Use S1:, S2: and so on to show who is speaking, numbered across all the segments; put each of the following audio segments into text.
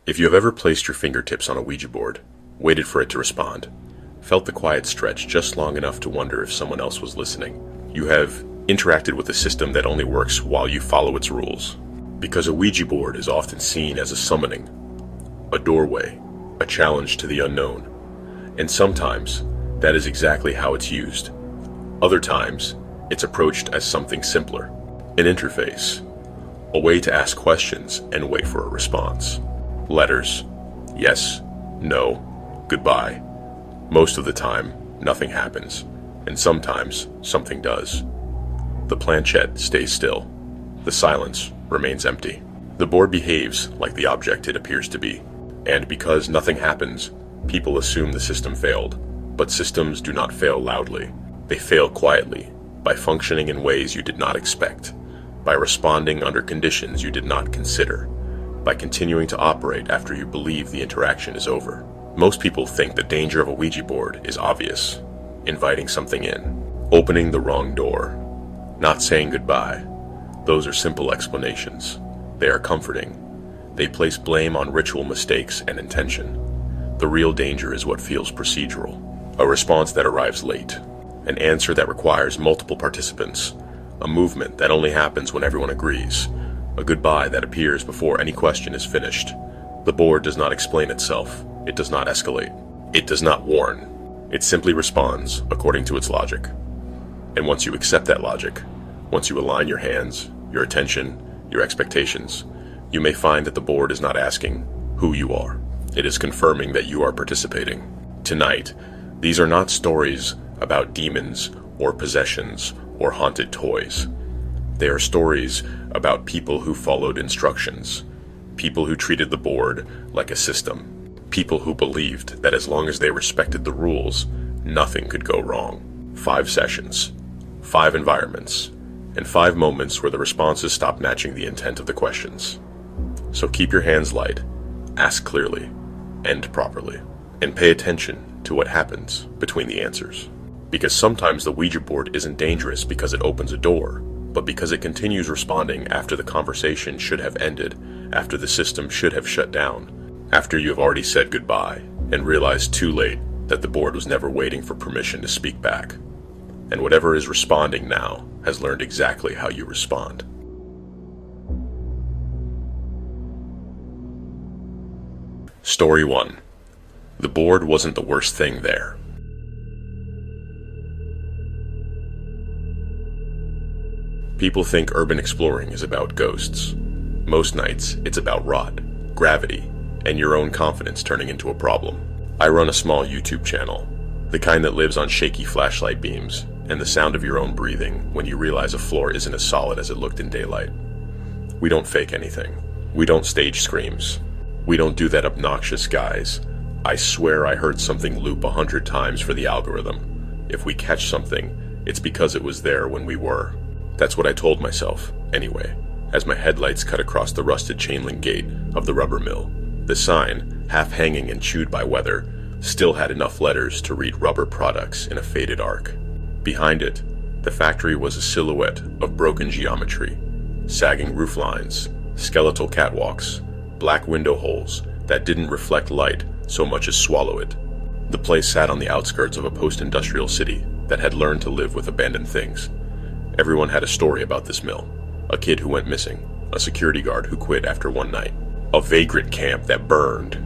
S1: If you have ever placed your fingertips on a Ouija board, waited for it to respond, felt the quiet stretch just long enough to wonder if someone else was listening, you have interacted with a system that only works while you follow its rules. Because a Ouija board is often seen as a summoning, a doorway, a challenge to the unknown, and sometimes that is exactly how it's used. Other times, it's approached as something simpler, an interface, a way to ask questions and wait for a response. Letters, yes, no, goodbye. Most of the time, nothing happens, and sometimes something does. The planchette stays still. The silence remains empty. The board behaves like the object it appears to be, and because nothing happens, people assume the system failed. But systems do not fail loudly. They fail quietly, by functioning in ways you did not expect, by responding under conditions you did not consider, by continuing to operate after you believe the interaction is over. Most people think the danger of a Ouija board is obvious. Inviting something in, opening the wrong door, not saying goodbye. Those are simple explanations. They are comforting. They place blame on ritual mistakes and intention. The real danger is what feels procedural. A response that arrives late. An answer that requires multiple participants. A movement that only happens when everyone agrees. A goodbye that appears before any question is finished. The board does not explain itself. It does not escalate. It does not warn. It simply responds according to its logic. And once you accept that logic, once you align your hands, your attention, your expectations, you may find that the board is not asking who you are. It is confirming that you are participating. Tonight, these are not stories about demons or possessions or haunted toys. They are stories about people who followed instructions, people who treated the board like a system, people who believed that as long as they respected the rules, nothing could go wrong. 5 sessions, 5 environments, and 5 moments where the responses stop matching the intent of the questions. So keep your hands light, ask clearly, end properly, and pay attention to what happens between the answers. Because sometimes the Ouija board isn't dangerous because it opens a door, but because it continues responding after the conversation should have ended, after the system should have shut down, after you have already said goodbye and realized too late that the board was never waiting for permission to speak back. And whatever is responding now has learned exactly how you respond. Story 1. The board wasn't the worst thing there. People think urban exploring is about ghosts. Most nights, it's about rot, gravity, and your own confidence turning into a problem. I run a small YouTube channel, the kind that lives on shaky flashlight beams and the sound of your own breathing when you realize a floor isn't as solid as it looked in daylight. We don't fake anything. We don't stage screams. We don't do that obnoxious guys. I swear I heard something loop 100 times for the algorithm. If we catch something, it's because it was there when we were. That's what I told myself, anyway, as my headlights cut across the rusted chain-link gate of the rubber mill. The sign, half hanging and chewed by weather, still had enough letters to read rubber products in a faded arc. Behind it, the factory was a silhouette of broken geometry, sagging roof lines, skeletal catwalks, black window holes that didn't reflect light so much as swallow it. The place sat on the outskirts of a post-industrial city that had learned to live with abandoned things. Everyone had a story about this mill. A kid who went missing, a security guard who quit after one night, a vagrant camp that burned.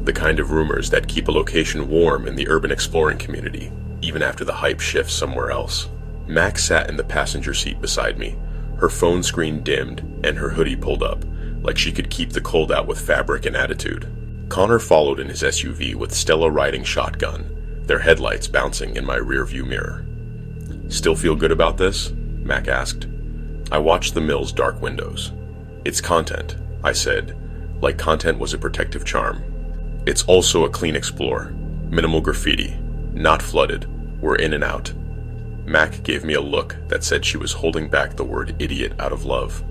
S1: The kind of rumors that keep a location warm in the urban exploring community, even after the hype shifts somewhere else. Max sat in the passenger seat beside me, her phone screen dimmed and her hoodie pulled up, like she could keep the cold out with fabric and attitude. Connor followed in his SUV with Stella riding shotgun, their headlights bouncing in my rearview mirror. "Still feel good about this?" Mac asked. I watched the mill's dark windows. "It's content," I said, like content was a protective charm. "It's also a clean explore. Minimal graffiti. Not flooded. We're in and out." Mac gave me a look that said she was holding back the word idiot out of love.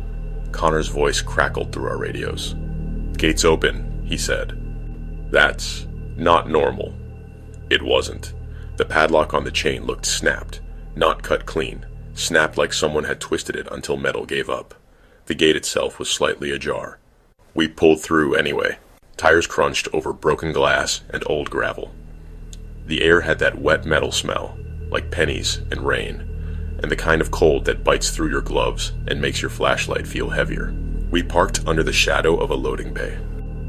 S1: Connor's voice crackled through our radios. "Gates open," he said. "That's not normal." It wasn't. The padlock on the chain looked snapped, not cut clean, snapped like someone had twisted it until metal gave up. The gate itself was slightly ajar. We pulled through anyway. Tires crunched over broken glass and old gravel. The air had that wet metal smell, like pennies and rain, and the kind of cold that bites through your gloves and makes your flashlight feel heavier. We parked under the shadow of a loading bay.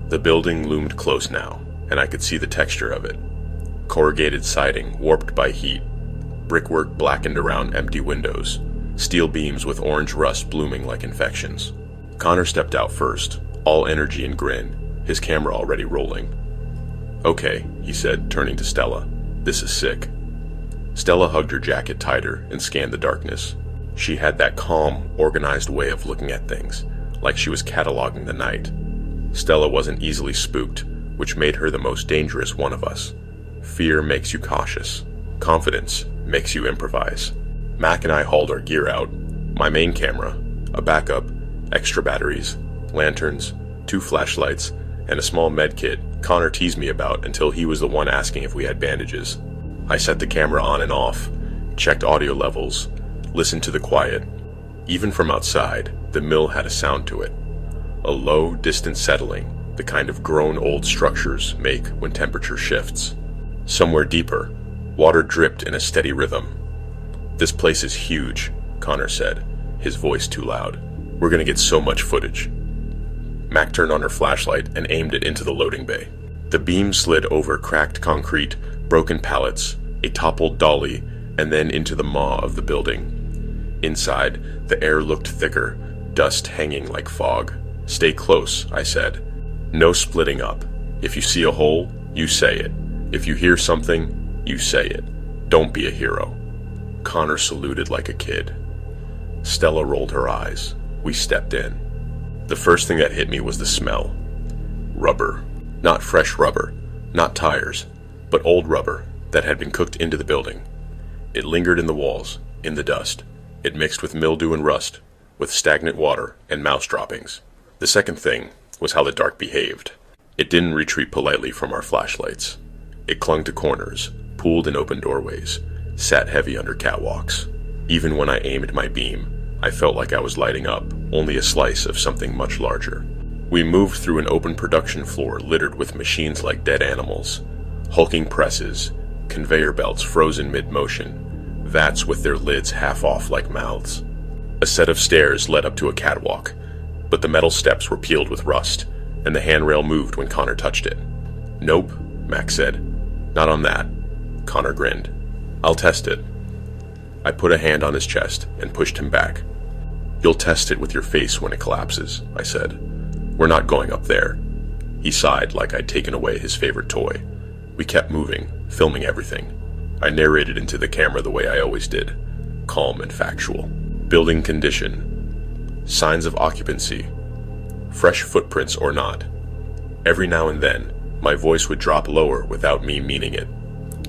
S1: The building loomed close now, and I could see the texture of it. Corrugated siding warped by heat, brickwork blackened around empty windows, steel beams with orange rust blooming like infections. Connor stepped out first, all energy and grin, his camera already rolling. "Okay," he said, turning to Stella. "This is sick." Stella hugged her jacket tighter and scanned the darkness. She had that calm, organized way of looking at things, like she was cataloging the night. Stella wasn't easily spooked, which made her the most dangerous one of us. Fear makes you cautious. Confidence makes you improvise. Mac and I hauled our gear out. My main camera, a backup, extra batteries, lanterns, 2 flashlights, and a small med kit Connor teased me about until he was the one asking if we had bandages. I set the camera on and off, checked audio levels, listened to the quiet. Even from outside, the mill had a sound to it. A low, distant settling, the kind of grown old structures make when temperature shifts. Somewhere deeper, water dripped in a steady rhythm. "This place is huge," Connor said, his voice too loud. "We're gonna get so much footage." Mac turned on her flashlight and aimed it into the loading bay. The beam slid over cracked concrete, broken pallets, a toppled dolly, and then into the maw of the building. Inside, the air looked thicker, dust hanging like fog. "Stay close," I said. "No splitting up. If you see a hole, you say it. If you hear something, you say it. Don't be a hero." Connor saluted like a kid. Stella rolled her eyes. We stepped in. The first thing that hit me was the smell. Rubber. Not fresh rubber, not tires, but old rubber that had been cooked into the building. It lingered in the walls, in the dust. It mixed with mildew and rust, with stagnant water and mouse droppings. The second thing was how the dark behaved. It didn't retreat politely from our flashlights. It clung to corners, pooled in open doorways, sat heavy under catwalks. Even when I aimed my beam, I felt like I was lighting up only a slice of something much larger. We moved through an open production floor littered with machines like dead animals, hulking presses, conveyor belts frozen mid-motion, vats with their lids half off like mouths. A set of stairs led up to a catwalk, but the metal steps were peeled with rust, and the handrail moved when Connor touched it. "Nope," Max said. "Not on that." Connor grinned. "I'll test it." I put a hand on his chest and pushed him back. "You'll test it with your face when it collapses," I said. "We're not going up there." He sighed like I'd taken away his favorite toy. We kept moving, filming everything. I narrated into the camera the way I always did, calm and factual. Building condition. Signs of occupancy. Fresh footprints or not. Every now and then, my voice would drop lower without me meaning it,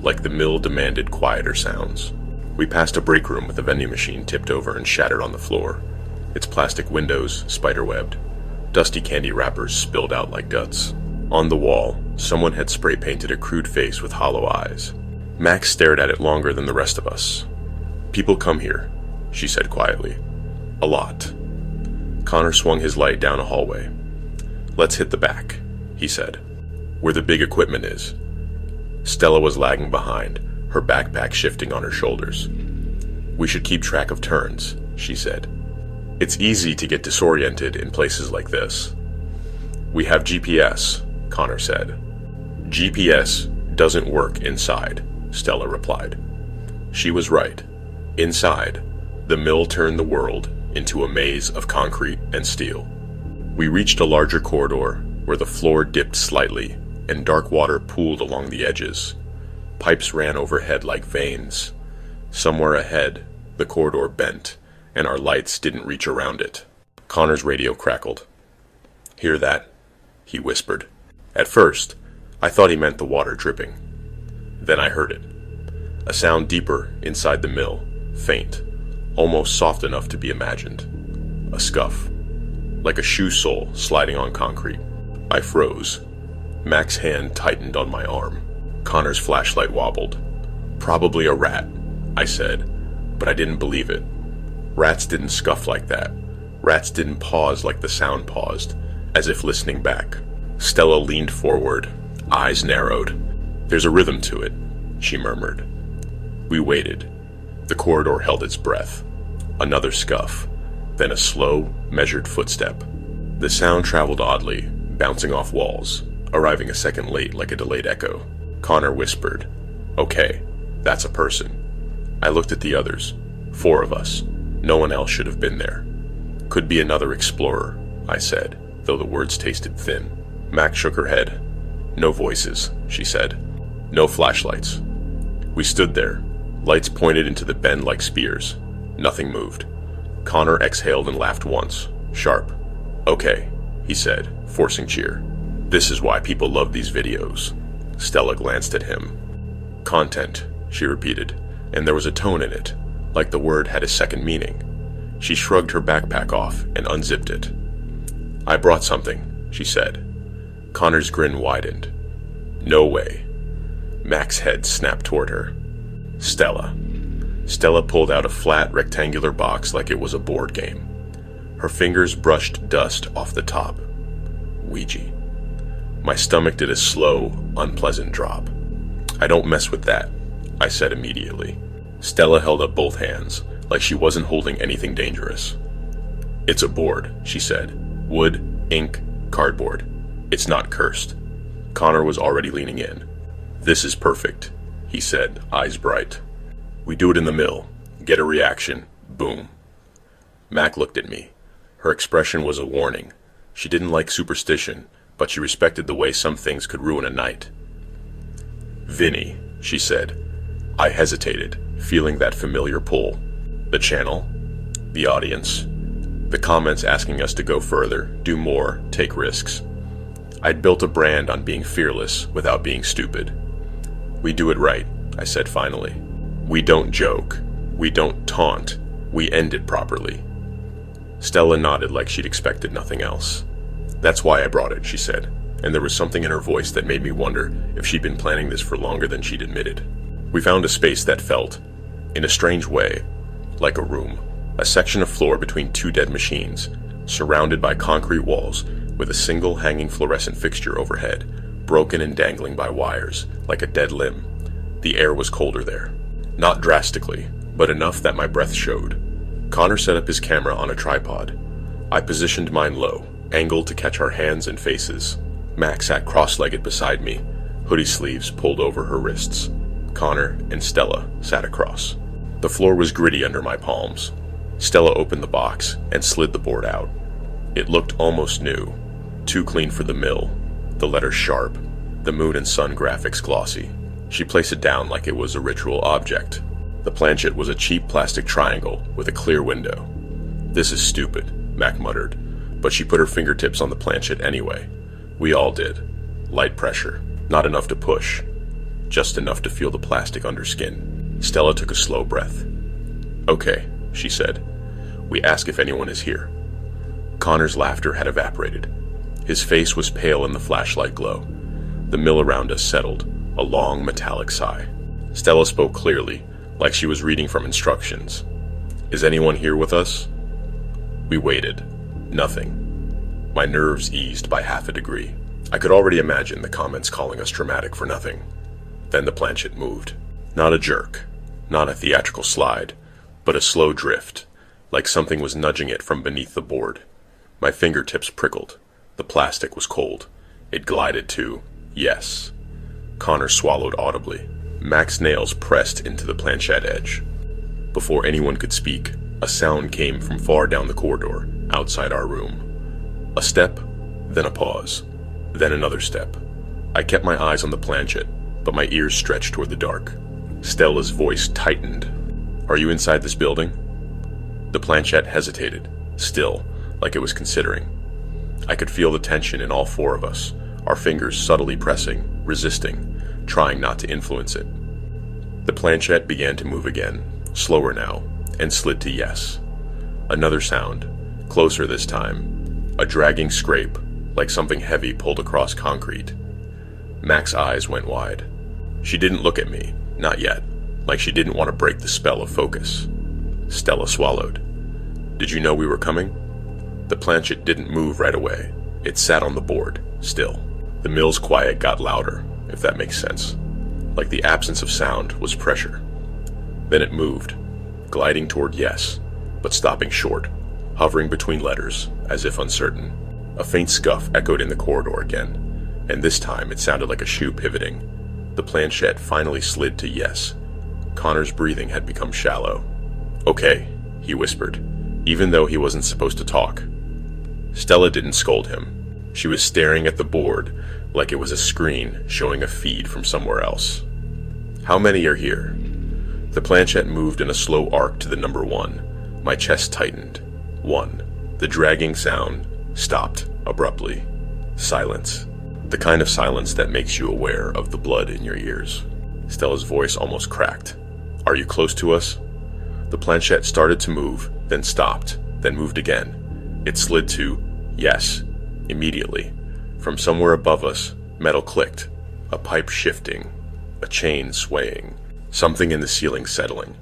S1: like the mill demanded quieter sounds. We passed a break room with a vending machine tipped over and shattered on the floor, its plastic windows spiderwebbed. Dusty candy wrappers spilled out like guts. On the wall, someone had spray-painted a crude face with hollow eyes. Max stared at it longer than the rest of us. "People come here," she said quietly. "A lot." Connor swung his light down a hallway. "Let's hit the back," he said, "where the big equipment is." Stella was lagging behind, her backpack shifting on her shoulders. "We should keep track of turns," she said. "It's easy to get disoriented in places like this." "We have GPS," Connor said. "GPS doesn't work inside," Stella replied. She was right. Inside, the mill turned the world into a maze of concrete and steel. We reached a larger corridor where the floor dipped slightly and dark water pooled along the edges. Pipes ran overhead like veins. Somewhere ahead, the corridor bent, and our lights didn't reach around it. Connor's radio crackled. "Hear that?" he whispered. At first, I thought he meant the water dripping. Then I heard it. A sound deeper inside the mill, faint, almost soft enough to be imagined. A scuff, like a shoe sole sliding on concrete. I froze. Mac's hand tightened on my arm. Connor's flashlight wobbled. "Probably a rat," I said, but I didn't believe it. Rats didn't scuff like that. Rats didn't pause like the sound paused, as if listening back. Stella leaned forward, eyes narrowed. "There's a rhythm to it," she murmured. We waited. The corridor held its breath. Another scuff, then a slow, measured footstep. The sound traveled oddly, bouncing off walls, arriving a second late like a delayed echo. Connor whispered, "Okay, that's a person." I looked at the others. 4 of us. No one else should have been there. "Could be another explorer," I said, though the words tasted thin. Mac shook her head. "No voices," she said. "No flashlights." We stood there, lights pointed into the bend like spears. Nothing moved. Connor exhaled and laughed once, sharp. "Okay," he said, forcing cheer. "This is why people love these videos." Stella glanced at him. "Content," she repeated, and there was a tone in it, like the word had a second meaning. She shrugged her backpack off and unzipped it. "I brought something," she said. Connor's grin widened. "No way." Mac's head snapped toward her. "Stella." Stella pulled out a flat, rectangular box like it was a board game. Her fingers brushed dust off the top. Ouija. My stomach did a slow, unpleasant drop. "I don't mess with that," I said immediately. Stella held up both hands, like she wasn't holding anything dangerous. "It's a board," she said. "Wood, ink, cardboard. It's not cursed." Connor was already leaning in. "This is perfect," he said, eyes bright. "We do it in the mill. Get a reaction. Boom." Mac looked at me. Her expression was a warning. She didn't like superstition, but she respected the way some things could ruin a night. "Vinny," she said. I hesitated, feeling that familiar pull. The channel, the audience, the comments asking us to go further, do more, take risks. I'd built a brand on being fearless without being stupid. "We do it right," I said finally. "We don't joke. We don't taunt. We end it properly." Stella nodded like she'd expected nothing else. "That's why I brought it," she said, and there was something in her voice that made me wonder if she'd been planning this for longer than she'd admitted. We found a space that felt, in a strange way, like a room. A section of floor between 2 dead machines, surrounded by concrete walls with a single hanging fluorescent fixture overhead, broken and dangling by wires, like a dead limb. The air was colder there. Not drastically, but enough that my breath showed. Connor set up his camera on a tripod. I positioned mine low, angled to catch our hands and faces. Mac sat cross-legged beside me, hoodie sleeves pulled over her wrists. Connor and Stella sat across. The floor was gritty under my palms. Stella opened the box and slid the board out. It looked almost new, too clean for the mill, the letters sharp, the moon and sun graphics glossy. She placed it down like it was a ritual object. The planchette was a cheap plastic triangle with a clear window. "This is stupid," Mac muttered, but she put her fingertips on the planchette anyway. We all did. Light pressure, not enough to push, just enough to feel the plastic under skin. Stella took a slow breath. "Okay," she said. "We ask if anyone is here." Connor's laughter had evaporated. His face was pale in the flashlight glow. The mill around us settled, a long metallic sigh. Stella spoke clearly, like she was reading from instructions. "Is anyone here with us?" We waited. Nothing. My nerves eased by half a degree. I could already imagine the comments calling us dramatic for nothing. Then the planchette moved. Not a jerk, not a theatrical slide, but a slow drift, like something was nudging it from beneath the board. My fingertips prickled. The plastic was cold. It glided to yes. Connor swallowed audibly. Mac's nails pressed into the planchette edge. Before anyone could speak, a sound came from far down the corridor, outside our room. A step, then a pause, then another step. I kept my eyes on the planchette, but my ears stretched toward the dark. Stella's voice tightened. "Are you inside this building?" The planchette hesitated, still, like it was considering. I could feel the tension in all 4 of us, our fingers subtly pressing, resisting, trying not to influence it. The planchette began to move again, slower now, and slid to yes. Another sound, closer this time, a dragging scrape, like something heavy pulled across concrete. Mac's eyes went wide. She didn't look at me, not yet, like she didn't want to break the spell of focus. Stella swallowed. "Did you know we were coming?" The planchette didn't move right away. It sat on the board, still. The mill's quiet got louder, if that makes sense. Like the absence of sound was pressure. Then it moved, gliding toward yes, but stopping short, hovering between letters, as if uncertain. A faint scuff echoed in the corridor again, and this time it sounded like a shoe pivoting. The planchette finally slid to yes. Connor's breathing had become shallow. "Okay," he whispered, even though he wasn't supposed to talk. Stella didn't scold him. She was staring at the board like it was a screen showing a feed from somewhere else. "How many are here?" The planchette moved in a slow arc to the number 1. My chest tightened. 1. The dragging sound stopped abruptly. Silence. The kind of silence that makes you aware of the blood in your ears. Stella's voice almost cracked. "Are you close to us?" The planchette started to move, then stopped, then moved again. It slid to yes. Immediately, from somewhere above us, metal clicked, a pipe shifting, a chain swaying, something in the ceiling settling.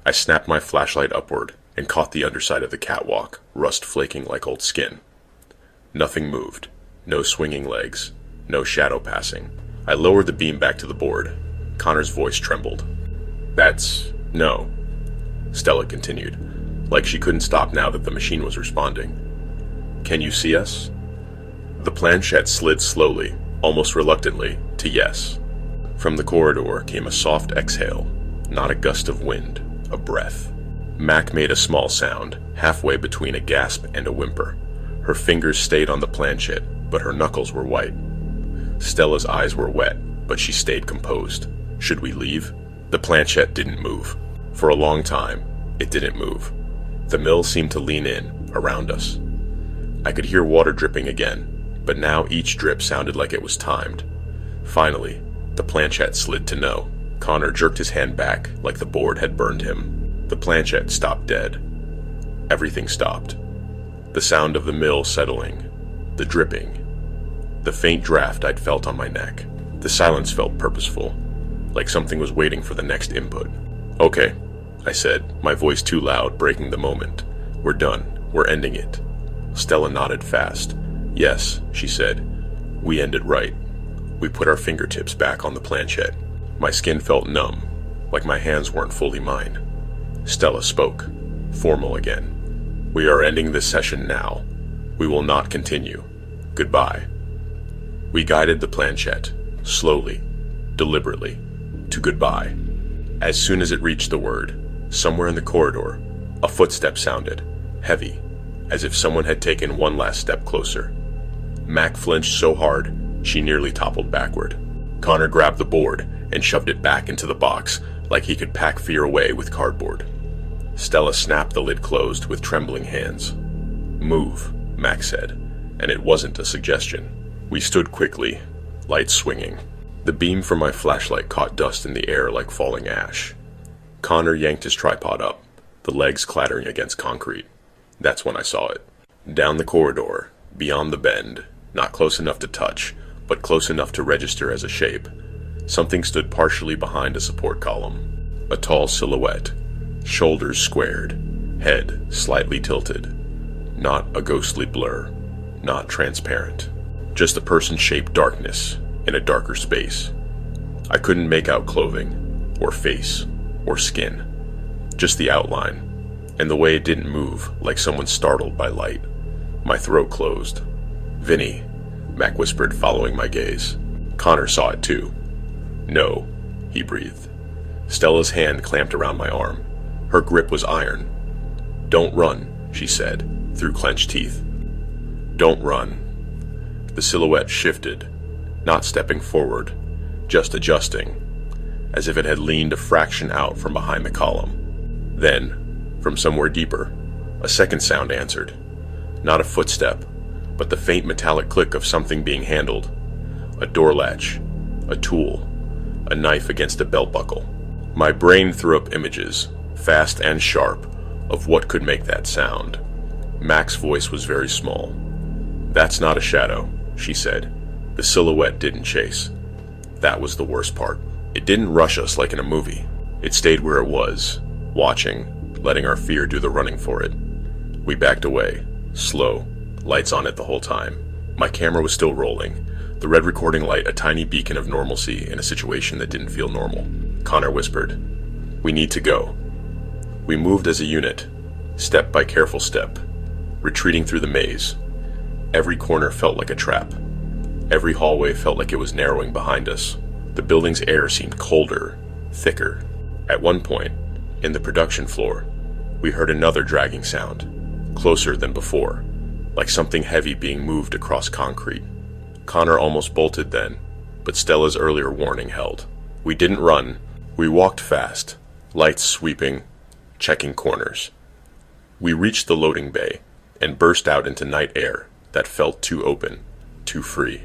S1: I snapped my flashlight upward and caught the underside of the catwalk, rust flaking like old skin. Nothing moved, no swinging legs, no shadow passing. I lowered the beam back to the board. Connor's voice trembled. No," Stella continued, like she couldn't stop now that the machine was responding. "Can you see us?" The planchette slid slowly, almost reluctantly, to yes. From the corridor came a soft exhale, not a gust of wind, a breath. Mac made a small sound, halfway between a gasp and a whimper. Her fingers stayed on the planchette, but her knuckles were white. Stella's eyes were wet, but she stayed composed. Should we leave? The planchette didn't move. For a long time, it didn't move. The mill seemed to lean in, around us. I could hear water dripping again, but now each drip sounded like it was timed. Finally, the planchette slid to no. Connor jerked his hand back like the board had burned him. The planchette stopped dead. Everything stopped. The sound of the mill settling, the dripping, the faint draft I'd felt on my neck. The silence felt purposeful, like something was waiting for the next input. "Okay," I said, my voice too loud, breaking the moment. "We're done. We're ending it." Stella nodded fast. "Yes," she said. "We ended right." We put our fingertips back on the planchette. My skin felt numb, like my hands weren't fully mine. Stella spoke, formal again. "We are ending this session now. We will not continue. Goodbye." We guided the planchette, slowly, deliberately, to goodbye. As soon as it reached the word, somewhere in the corridor, a footstep sounded, heavy, as if someone had taken one last step closer. Mac flinched so hard, she nearly toppled backward. Connor grabbed the board and shoved it back into the box like he could pack fear away with cardboard. Stella snapped the lid closed with trembling hands. "Move," Mac said, and it wasn't a suggestion. We stood quickly, lights swinging. The beam from my flashlight caught dust in the air like falling ash. Connor yanked his tripod up, the legs clattering against concrete. That's when I saw it. Down the corridor, beyond the bend, not close enough to touch, but close enough to register as a shape, something stood partially behind a support column. A tall silhouette, shoulders squared, head slightly tilted. Not a ghostly blur, not transparent. Just a person-shaped darkness in a darker space. I couldn't make out clothing, or face, or skin. Just the outline, and the way it didn't move like someone startled by light. My throat closed. "Vinny," Mac whispered, following my gaze. Connor saw it too. "No," he breathed. Stella's hand clamped around my arm. Her grip was iron. "Don't run," she said, through clenched teeth. "Don't run." The silhouette shifted, not stepping forward, just adjusting, as if it had leaned a fraction out from behind the column. Then, from somewhere deeper, a second sound answered. Not a footstep, but the faint metallic click of something being handled. A door latch, a tool, a knife against a belt buckle. My brain threw up images, fast and sharp, of what could make that sound. Mac's voice was very small. "That's not a shadow," she said. The silhouette didn't chase. That was the worst part. It didn't rush us like in a movie. It stayed where it was, watching, letting our fear do the running for it. We backed away, slow, lights on it the whole time. My camera was still rolling, The red recording light a tiny beacon of normalcy in a situation that didn't feel normal. Connor whispered, "We need to go." We moved as a unit, step by careful step, retreating through the maze. Every corner felt like a trap. Every hallway felt like it was narrowing behind us. The building's air seemed colder, thicker. At one point, in the production floor, we heard another dragging sound, closer than before, like something heavy being moved across concrete. Connor almost bolted then, but Stella's earlier warning held. We didn't run. We walked fast, lights sweeping, checking corners. We reached the loading bay and burst out into night air that felt too open, too free.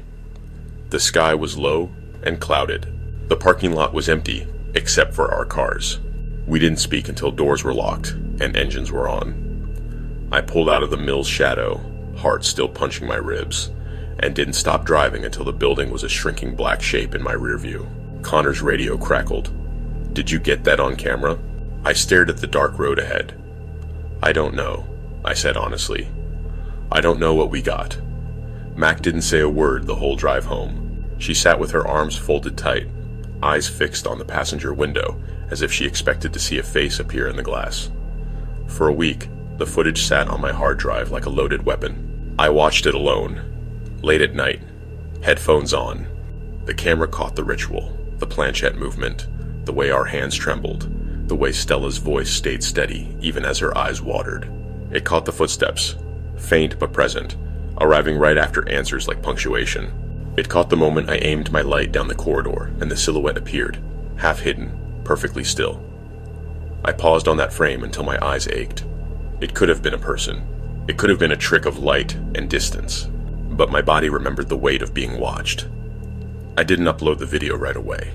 S1: The sky was low and clouded. The parking lot was empty, except for our cars. We didn't speak until doors were locked and engines were on. I pulled out of the mill's shadow, heart still punching my ribs, and didn't stop driving until the building was a shrinking black shape in my rear view. Connor's radio crackled. "Did you get that on camera?" I stared at the dark road ahead. "I don't know," I said honestly. "I don't know what we got." Mac didn't say a word the whole drive home. She sat with her arms folded tight, eyes fixed on the passenger window, as if she expected to see a face appear in the glass. For a week, the footage sat on my hard drive like a loaded weapon. I watched it alone, late at night, headphones on. The camera caught the ritual, the planchette movement, the way our hands trembled, the way Stella's voice stayed steady even as her eyes watered. It caught the footsteps, faint but present, arriving right after answers like punctuation. It caught the moment I aimed my light down the corridor and the silhouette appeared, half hidden, perfectly still. I paused on that frame until my eyes ached. It could have been a person. It could have been a trick of light and distance, but my body remembered the weight of being watched. I didn't upload the video right away.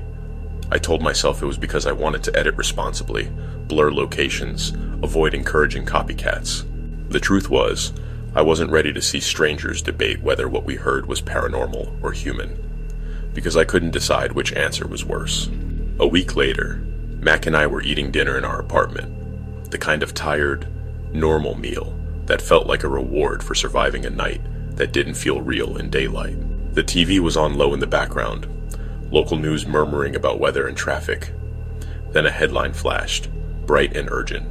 S1: I told myself it was because I wanted to edit responsibly, blur locations, avoid encouraging copycats. The truth was, I wasn't ready to see strangers debate whether what we heard was paranormal or human, because I couldn't decide which answer was worse. A week later, Mac and I were eating dinner in our apartment, the kind of tired, normal meal that felt like a reward for surviving a night that didn't feel real in daylight. The TV was on low in the background, local news murmuring about weather and traffic. Then a headline flashed, bright and urgent.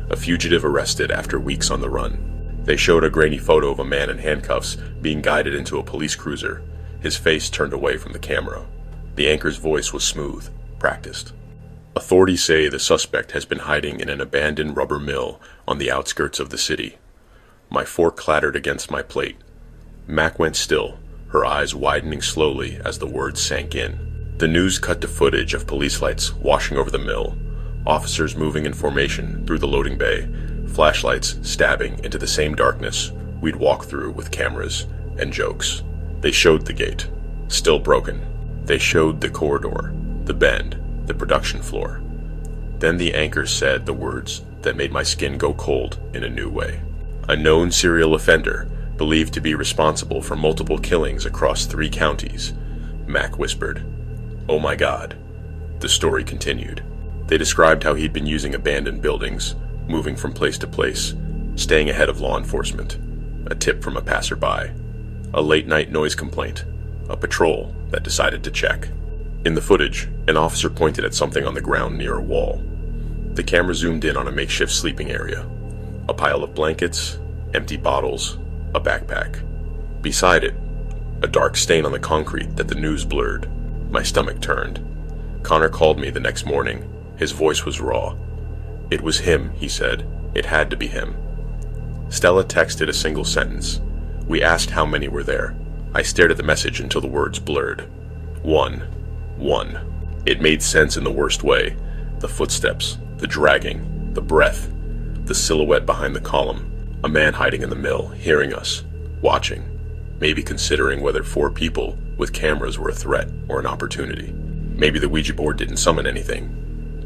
S1: A fugitive arrested after weeks on the run. They showed a grainy photo of a man in handcuffs being guided into a police cruiser, his face turned away from the camera. The anchor's voice was smooth, practiced. Authorities say the suspect has been hiding in an abandoned rubber mill on the outskirts of the city. My fork clattered against my plate. Mac went still, her eyes widening slowly as the words sank in. The news cut to footage of police lights washing over the mill, officers moving in formation through the loading bay, flashlights stabbing into the same darkness we'd walk through with cameras and jokes. They showed the gate, still broken. They showed the corridor, the bend, the production floor. Then the anchor said the words that made my skin go cold in a new way. A known serial offender, believed to be responsible for multiple killings across 3 counties, Mac whispered. "Oh my God." The story continued. They described how he'd been using abandoned buildings, moving from place to place, staying ahead of law enforcement. A tip from a passerby. A late-night noise complaint. A patrol that decided to check. In the footage, an officer pointed at something on the ground near a wall. The camera zoomed in on a makeshift sleeping area. A pile of blankets, empty bottles, a backpack. Beside it, a dark stain on the concrete that the news blurred. My stomach turned. Connor called me the next morning. His voice was raw. "It was him," he said. "It had to be him." Stella texted a single sentence. We asked how many were there. I stared at the message until the words blurred. One. It made sense in the worst way. The footsteps, the dragging, the breath, the silhouette behind the column. A man hiding in the mill, hearing us, watching, maybe considering whether 4 people with cameras were a threat or an opportunity. Maybe the Ouija board didn't summon anything.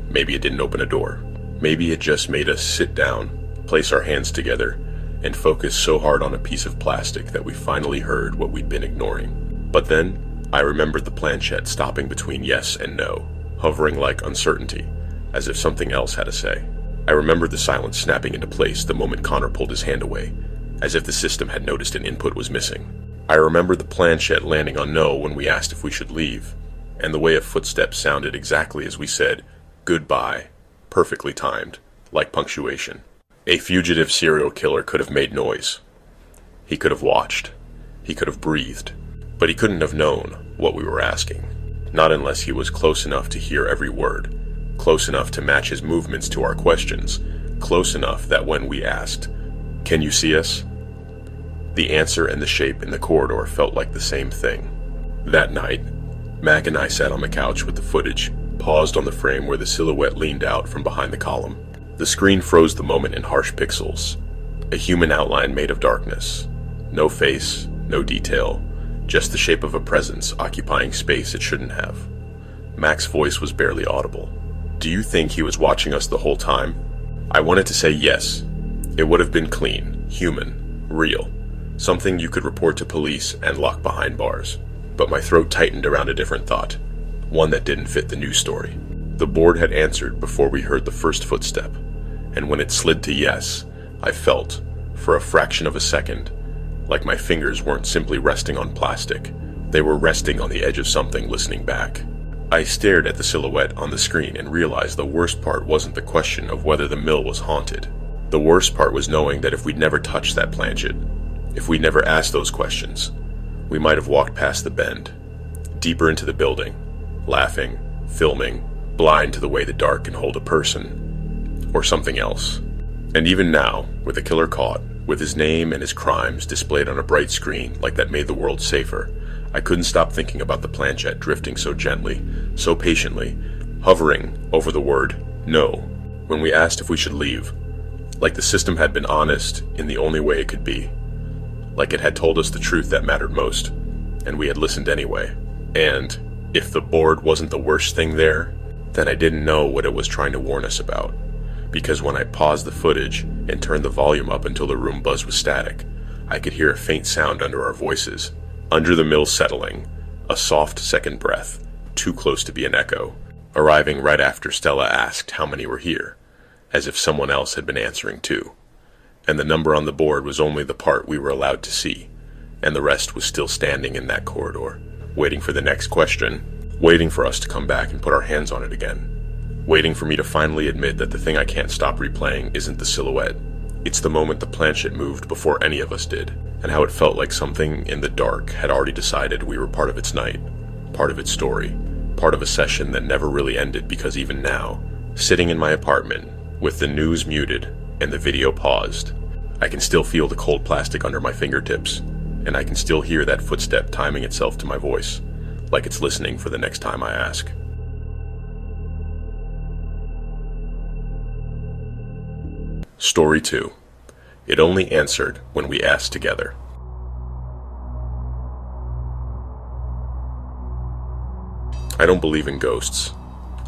S1: Maybe it didn't open a door. Maybe it just made us sit down, place our hands together, and focus so hard on a piece of plastic that we finally heard what we'd been ignoring. But then, I remembered the planchette stopping between yes and no, hovering like uncertainty, as if something else had a say. I remembered the silence snapping into place the moment Connor pulled his hand away, as if the system had noticed an input was missing. I remember the planchette landing on no when we asked if we should leave, and the way a footstep sounded exactly as we said, goodbye, perfectly timed, like punctuation. A fugitive serial killer could have made noise. He could have watched. He could have breathed. But he couldn't have known what we were asking. Not unless he was close enough to hear every word, close enough to match his movements to our questions, close enough that when we asked, "Can you see us?" the answer and the shape in the corridor felt like the same thing. That night, Mac and I sat on the couch with the footage, paused on the frame where the silhouette leaned out from behind the column. The screen froze the moment in harsh pixels, a human outline made of darkness. No face, no detail, just the shape of a presence occupying space it shouldn't have. Mac's voice was barely audible. "Do you think he was watching us the whole time?" I wanted to say yes. It would have been clean, human, real. Something you could report to police and lock behind bars. But my throat tightened around a different thought, one that didn't fit the news story. The board had answered before we heard the first footstep, and when it slid to yes, I felt, for a fraction of a second, like my fingers weren't simply resting on plastic. They were resting on the edge of something listening back. I stared at the silhouette on the screen and realized the worst part wasn't the question of whether the mill was haunted. The worst part was knowing that if we'd never touched that planchette, if we'd never asked those questions, we might have walked past the bend, deeper into the building, laughing, filming, blind to the way the dark can hold a person, or something else. And even now, with the killer caught, with his name and his crimes displayed on a bright screen like that made the world safer, I couldn't stop thinking about the planchette drifting so gently, so patiently, hovering over the word no when we asked if we should leave, like the system had been honest in the only way it could be, like it had told us the truth that mattered most, and we had listened anyway. And if the board wasn't the worst thing there, then I didn't know what it was trying to warn us about, because when I paused the footage and turned the volume up until the room buzzed with static, I could hear a faint sound under our voices. Under the mill settling, a soft second breath, too close to be an echo, arriving right after Stella asked how many were here, as if someone else had been answering too. And the number on the board was only the part we were allowed to see, and the rest was still standing in that corridor, waiting for the next question, waiting for us to come back and put our hands on it again, waiting for me to finally admit that the thing I can't stop replaying isn't the silhouette. It's the moment the planchette moved before any of us did, and how it felt like something in the dark had already decided we were part of its night, part of its story, part of a session that never really ended, because even now, sitting in my apartment, with the news muted and the video paused, I can still feel the cold plastic under my fingertips, and I can still hear that footstep timing itself to my voice, like it's listening for the next time I ask. Story 2. It only answered when we asked together. I don't believe in ghosts.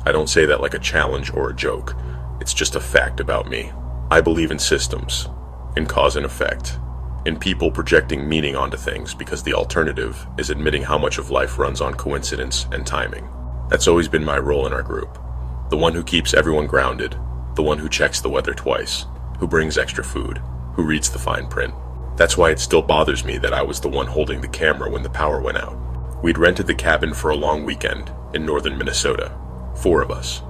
S1: I don't say that like a challenge or a joke. It's just a fact about me. I believe in systems, in cause and effect, in people projecting meaning onto things, because the alternative is admitting how much of life runs on coincidence and timing. That's always been my role in our group. The one who keeps everyone grounded, the one who checks the weather twice, who brings extra food, who reads the fine print. That's why it still bothers me that I was the one holding the camera when the power went out. We'd rented the cabin for a long weekend in northern Minnesota, 4 of us,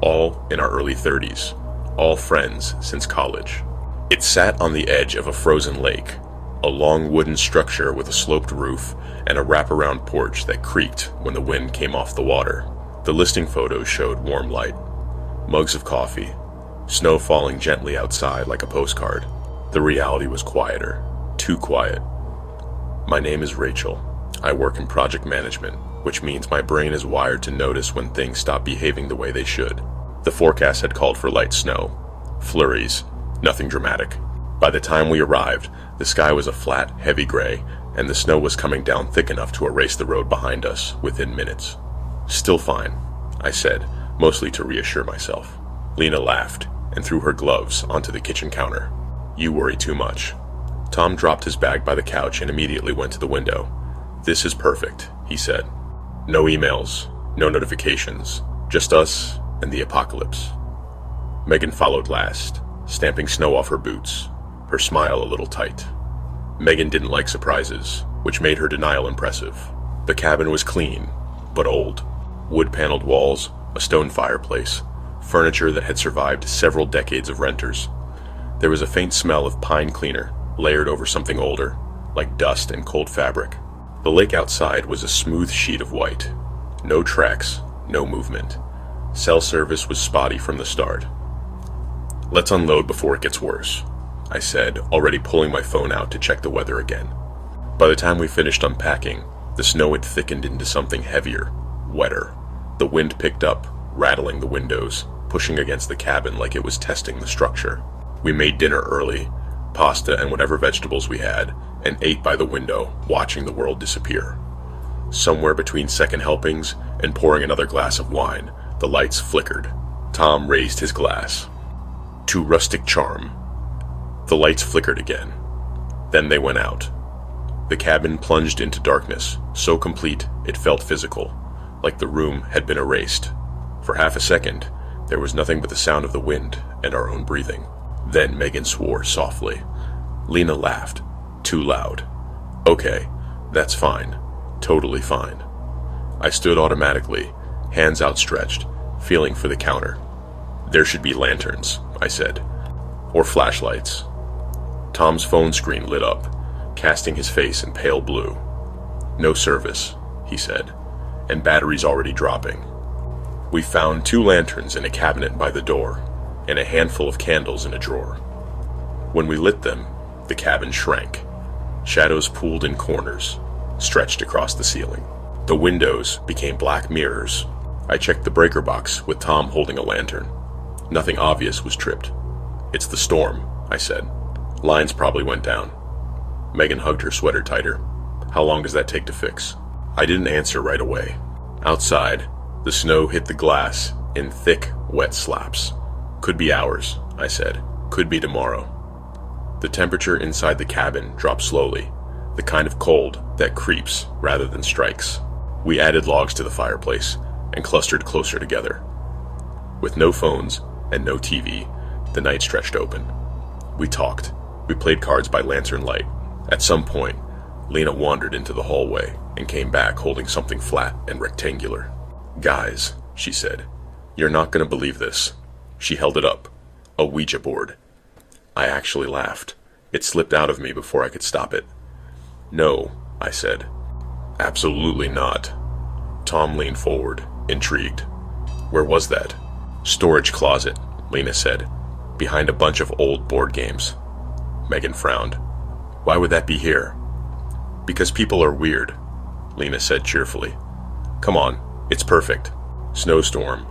S1: all in our early 30s, all friends since college. It sat on the edge of a frozen lake, a long wooden structure with a sloped roof and a wraparound porch that creaked when the wind came off the water. The listing photos showed warm light, mugs of coffee, snow falling gently outside like a postcard. The reality was quieter, too quiet. My name is Rachel. I work in project management, which means my brain is wired to notice when things stop behaving the way they should. The forecast had called for light snow, flurries, nothing dramatic. By the time we arrived, the sky was a flat, heavy gray, and the snow was coming down thick enough to erase the road behind us within minutes. "Still fine," I said, mostly to reassure myself. Lena laughed and threw her gloves onto the kitchen counter. "You worry too much." Tom dropped his bag by the couch and immediately went to the window. "This is perfect," he said. "No emails, no notifications, just us and the apocalypse." Megan followed last, stamping snow off her boots, her smile a little tight. Megan didn't like surprises, which made her denial impressive. The cabin was clean, but old. Wood-paneled walls, a stone fireplace, furniture that had survived several decades of renters. There was a faint smell of pine cleaner, layered over something older, like dust and cold fabric. The lake outside was a smooth sheet of white. No tracks, no movement. Cell service was spotty from the start. "Let's unload before it gets worse," I said, already pulling my phone out to check the weather again. By the time we finished unpacking, the snow had thickened into something heavier, wetter. The wind picked up, rattling the windows, pushing against the cabin like it was testing the structure. We made dinner early, pasta and whatever vegetables we had, and ate by the window, watching the world disappear. Somewhere between second helpings and pouring another glass of wine, the lights flickered. Tom raised his glass. "To rustic charm." The lights flickered again. Then they went out. The cabin plunged into darkness, so complete it felt physical, like the room had been erased. For half a second, there was nothing but the sound of the wind and our own breathing. Then Megan swore softly. Lena laughed, too loud. "Okay, that's fine. Totally fine." I stood automatically, hands outstretched, feeling for the counter. "There should be lanterns," I said. "Or flashlights." Tom's phone screen lit up, casting his face in pale blue. "No service," he said, "and batteries already dropping." We found 2 lanterns in a cabinet by the door, and a handful of candles in a drawer. When we lit them, the cabin shrank. Shadows pooled in corners, stretched across the ceiling. The windows became black mirrors. I checked the breaker box with Tom holding a lantern. Nothing obvious was tripped. "It's the storm," I said. "Lines probably went down." Megan hugged her sweater tighter. "How long does that take to fix?" I didn't answer right away. Outside, the snow hit the glass in thick, wet slaps. "Could be hours," I said. "Could be tomorrow." The temperature inside the cabin dropped slowly, the kind of cold that creeps rather than strikes. We added logs to the fireplace and clustered closer together. With no phones and no TV, the night stretched open. We talked. We played cards by lantern light. At some point, Lena wandered into the hallway and came back holding something flat and rectangular. "Guys," she said, "you're not going to believe this." She held it up. A Ouija board. I actually laughed. It slipped out of me before I could stop it. "No," I said. "Absolutely not." Tom leaned forward, intrigued. "Where was that?" "Storage closet," Lena said, "behind a bunch of old board games." Megan frowned. "Why would that be here?" "Because people are weird," Lena said cheerfully. "Come on, it's perfect. Snowstorm,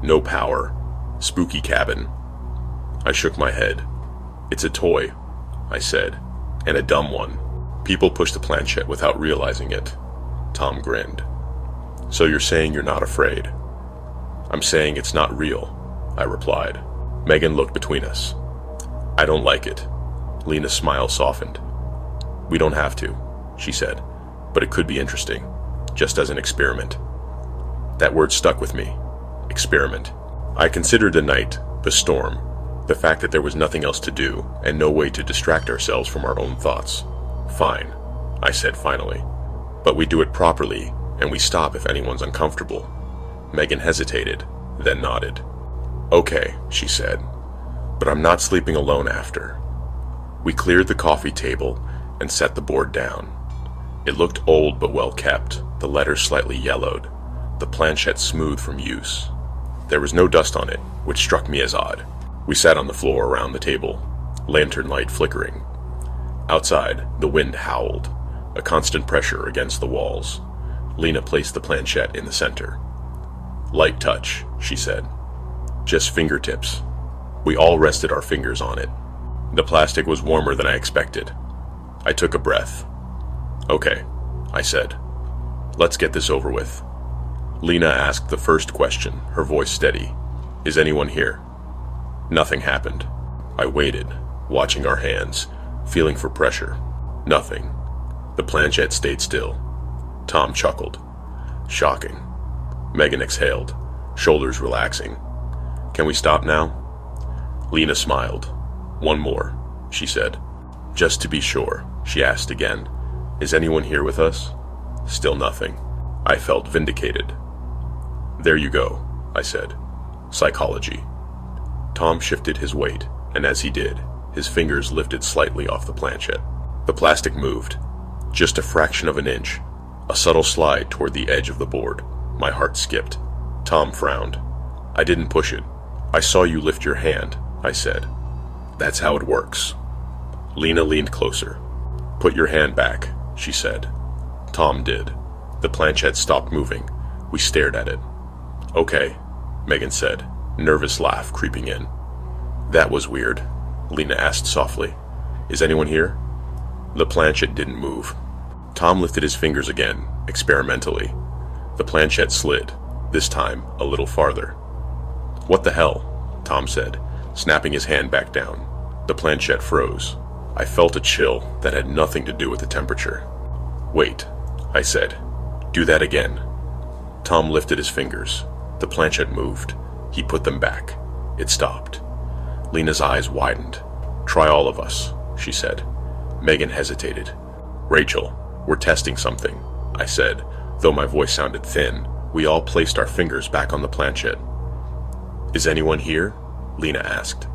S1: no power, spooky cabin." I shook my head. "It's a toy," I said, "and a dumb one. People push the planchette without realizing it." Tom grinned. "So you're saying you're not afraid?" "I'm saying it's not real," I replied. Megan looked between us. "I don't like it." Lena's smile softened. "We don't have to," she said, "but it could be interesting, just as an experiment." That word stuck with me. Experiment. I considered the night, the storm, the fact that there was nothing else to do and no way to distract ourselves from our own thoughts. "Fine," I said finally. "But we do it properly, and we stop if anyone's uncomfortable." Megan hesitated, then nodded. "Okay," she said, "but I'm not sleeping alone after." We cleared the coffee table and set the board down. It looked old but well kept, the letters slightly yellowed, the planchette smooth from use. There was no dust on it, which struck me as odd. We sat on the floor around the table, lantern light flickering. Outside, the wind howled, a constant pressure against the walls. Lena placed the planchette in the center. "Light touch," she said. "Just fingertips." We all rested our fingers on it. The plastic was warmer than I expected. I took a breath. "Okay," I said. "Let's get this over with." Lena asked the first question, her voice steady. "Is anyone here?" Nothing happened. I waited, watching our hands, feeling for pressure. Nothing. The planchette stayed still. Tom chuckled. "Shocking." Megan exhaled, shoulders relaxing. "Can we stop now?" Lena smiled. "One more," she said. "Just to be sure," she asked again. Is anyone here with us? Still nothing. I felt vindicated. There you go, I said. Psychology. Tom shifted his weight, and as he did, his fingers lifted slightly off the planchette. The plastic moved, just a fraction of an inch, a subtle slide toward the edge of the board. My heart skipped. Tom frowned. I didn't push it. I saw you lift your hand, I said. That's how it works. Lena leaned closer. Put your hand back, she said. Tom did. The planchette stopped moving. We stared at it. Okay, Megan said, nervous laugh creeping in. That was weird, Lena asked softly. Is anyone here? The planchette didn't move. Tom lifted his fingers again, experimentally. The planchette slid, this time a little farther. What the hell? Tom said, snapping his hand back down. The planchette froze. I felt a chill that had nothing to do with the temperature. Wait, I said. Do that again. Tom lifted his fingers. The planchette moved. He put them back. It stopped. Lena's eyes widened. Try all of us, she said. Megan hesitated. Rachel, we're testing something, I said, though my voice sounded thin. We all placed our fingers back on the planchette. Is anyone here? Lena asked.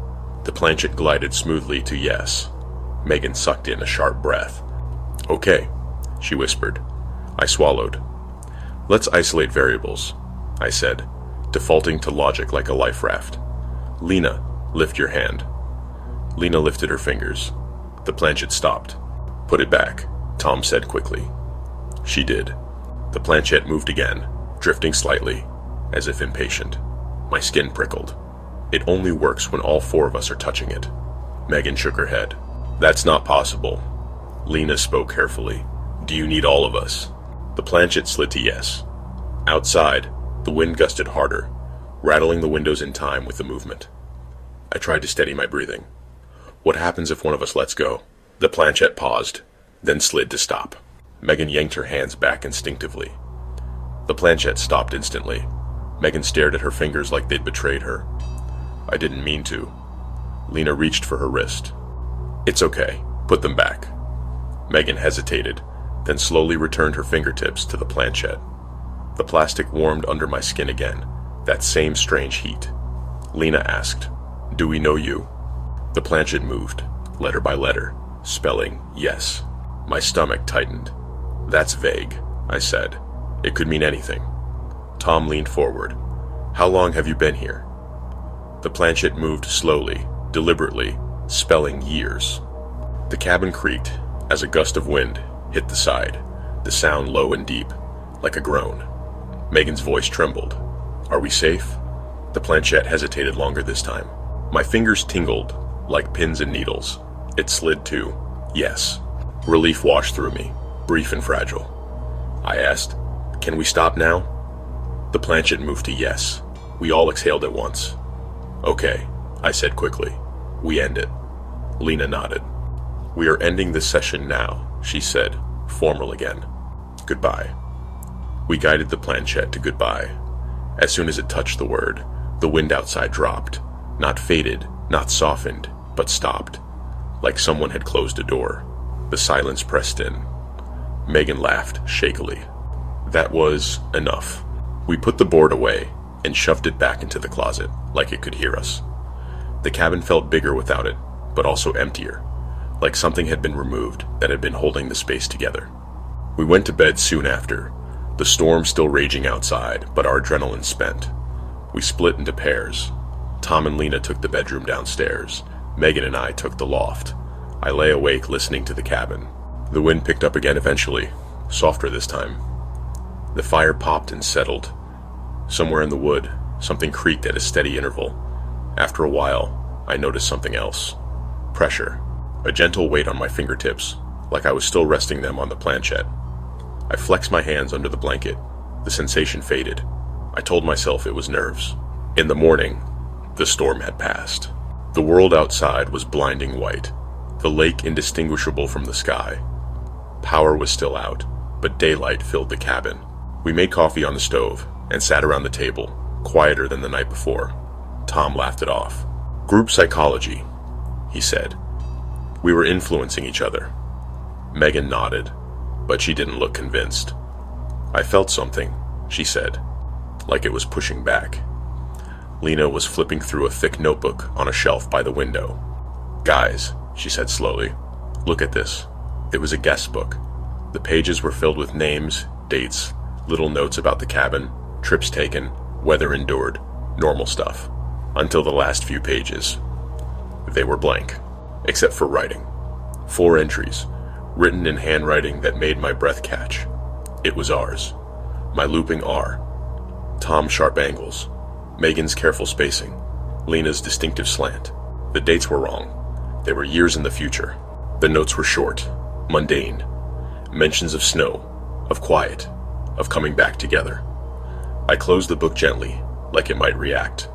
S1: The planchette glided smoothly to yes. Megan sucked in a sharp breath. Okay, she whispered. I swallowed. Let's isolate variables, I said, defaulting to logic like a life raft. Lena, lift your hand. Lena lifted her fingers. The planchette stopped. Put it back, Tom said quickly. She did. The planchette moved again, drifting slightly, as if impatient. My skin prickled. It only works when all four of us are touching it. Megan shook her head. That's not possible. Lena spoke carefully. Do you need all of us? The planchette slid to yes. Outside, the wind gusted harder, rattling the windows in time with the movement. I tried to steady my breathing. What happens if one of us lets go? The planchette paused, then slid to stop. Megan yanked her hands back instinctively. The planchette stopped instantly. Megan stared at her fingers like they'd betrayed her. I didn't mean to. Lena reached for her wrist. It's okay. Put them back. Megan hesitated, then slowly returned her fingertips to the planchette. The plastic warmed under my skin again, that same strange heat. Lena asked, Do we know you? The planchette moved, letter by letter, spelling yes. My stomach tightened. That's vague, I said. It could mean anything. Tom leaned forward. How long have you been here? The planchette moved slowly, deliberately, spelling years. The cabin creaked as a gust of wind hit the side, the sound low and deep, like a groan. Megan's voice trembled. Are we safe? The planchette hesitated longer this time. My fingers tingled like pins and needles. It slid to yes. Relief washed through me, brief and fragile. I asked, Can we stop now? The planchette moved to yes. We all exhaled at once. Okay, I said quickly. We end it. Lena nodded. We are ending this session now, she said, formal again. Goodbye. We guided the planchette to goodbye. As soon as it touched the word, the wind outside dropped. Not faded, not softened, but stopped. Like someone had closed a door. The silence pressed in. Megan laughed shakily. That was enough. We put the board away and shoved it back into the closet, like it could hear us. The cabin felt bigger without it, but also emptier, like something had been removed that had been holding the space together. We went to bed soon after, the storm still raging outside, but our adrenaline spent. We split into pairs. Tom and Lena took the bedroom downstairs. Megan and I took the loft. I lay awake listening to the cabin. The wind picked up again eventually, softer this time. The fire popped and settled. Somewhere in the wood, something creaked at a steady interval. After a while, I noticed something else. Pressure. A gentle weight on my fingertips, like I was still resting them on the planchette. I flexed my hands under the blanket. The sensation faded. I told myself it was nerves. In the morning, the storm had passed. The world outside was blinding white, the lake indistinguishable from the sky. Power was still out, but daylight filled the cabin. We made coffee on the stove and sat around the table, quieter than the night before. Tom laughed it off. Group psychology, he said. We were influencing each other. Megan nodded. but she didn't look convinced. "I felt something," she said, like it was pushing back. Lena was flipping through a thick notebook on a shelf by the window. "Guys," she said slowly, "look at this." It was a guest book. The pages were filled with names, dates, little notes about the cabin, trips taken, weather endured, normal stuff, until the last few pages. They were blank, except for writing. 4 entries, written in handwriting that made my breath catch. It was ours. My looping R. Tom's sharp angles. Megan's careful spacing. Lena's distinctive slant. The dates were wrong. They were years in the future. The notes were short, mundane. Mentions of snow, of quiet, of coming back together. I closed the book gently, like it might react.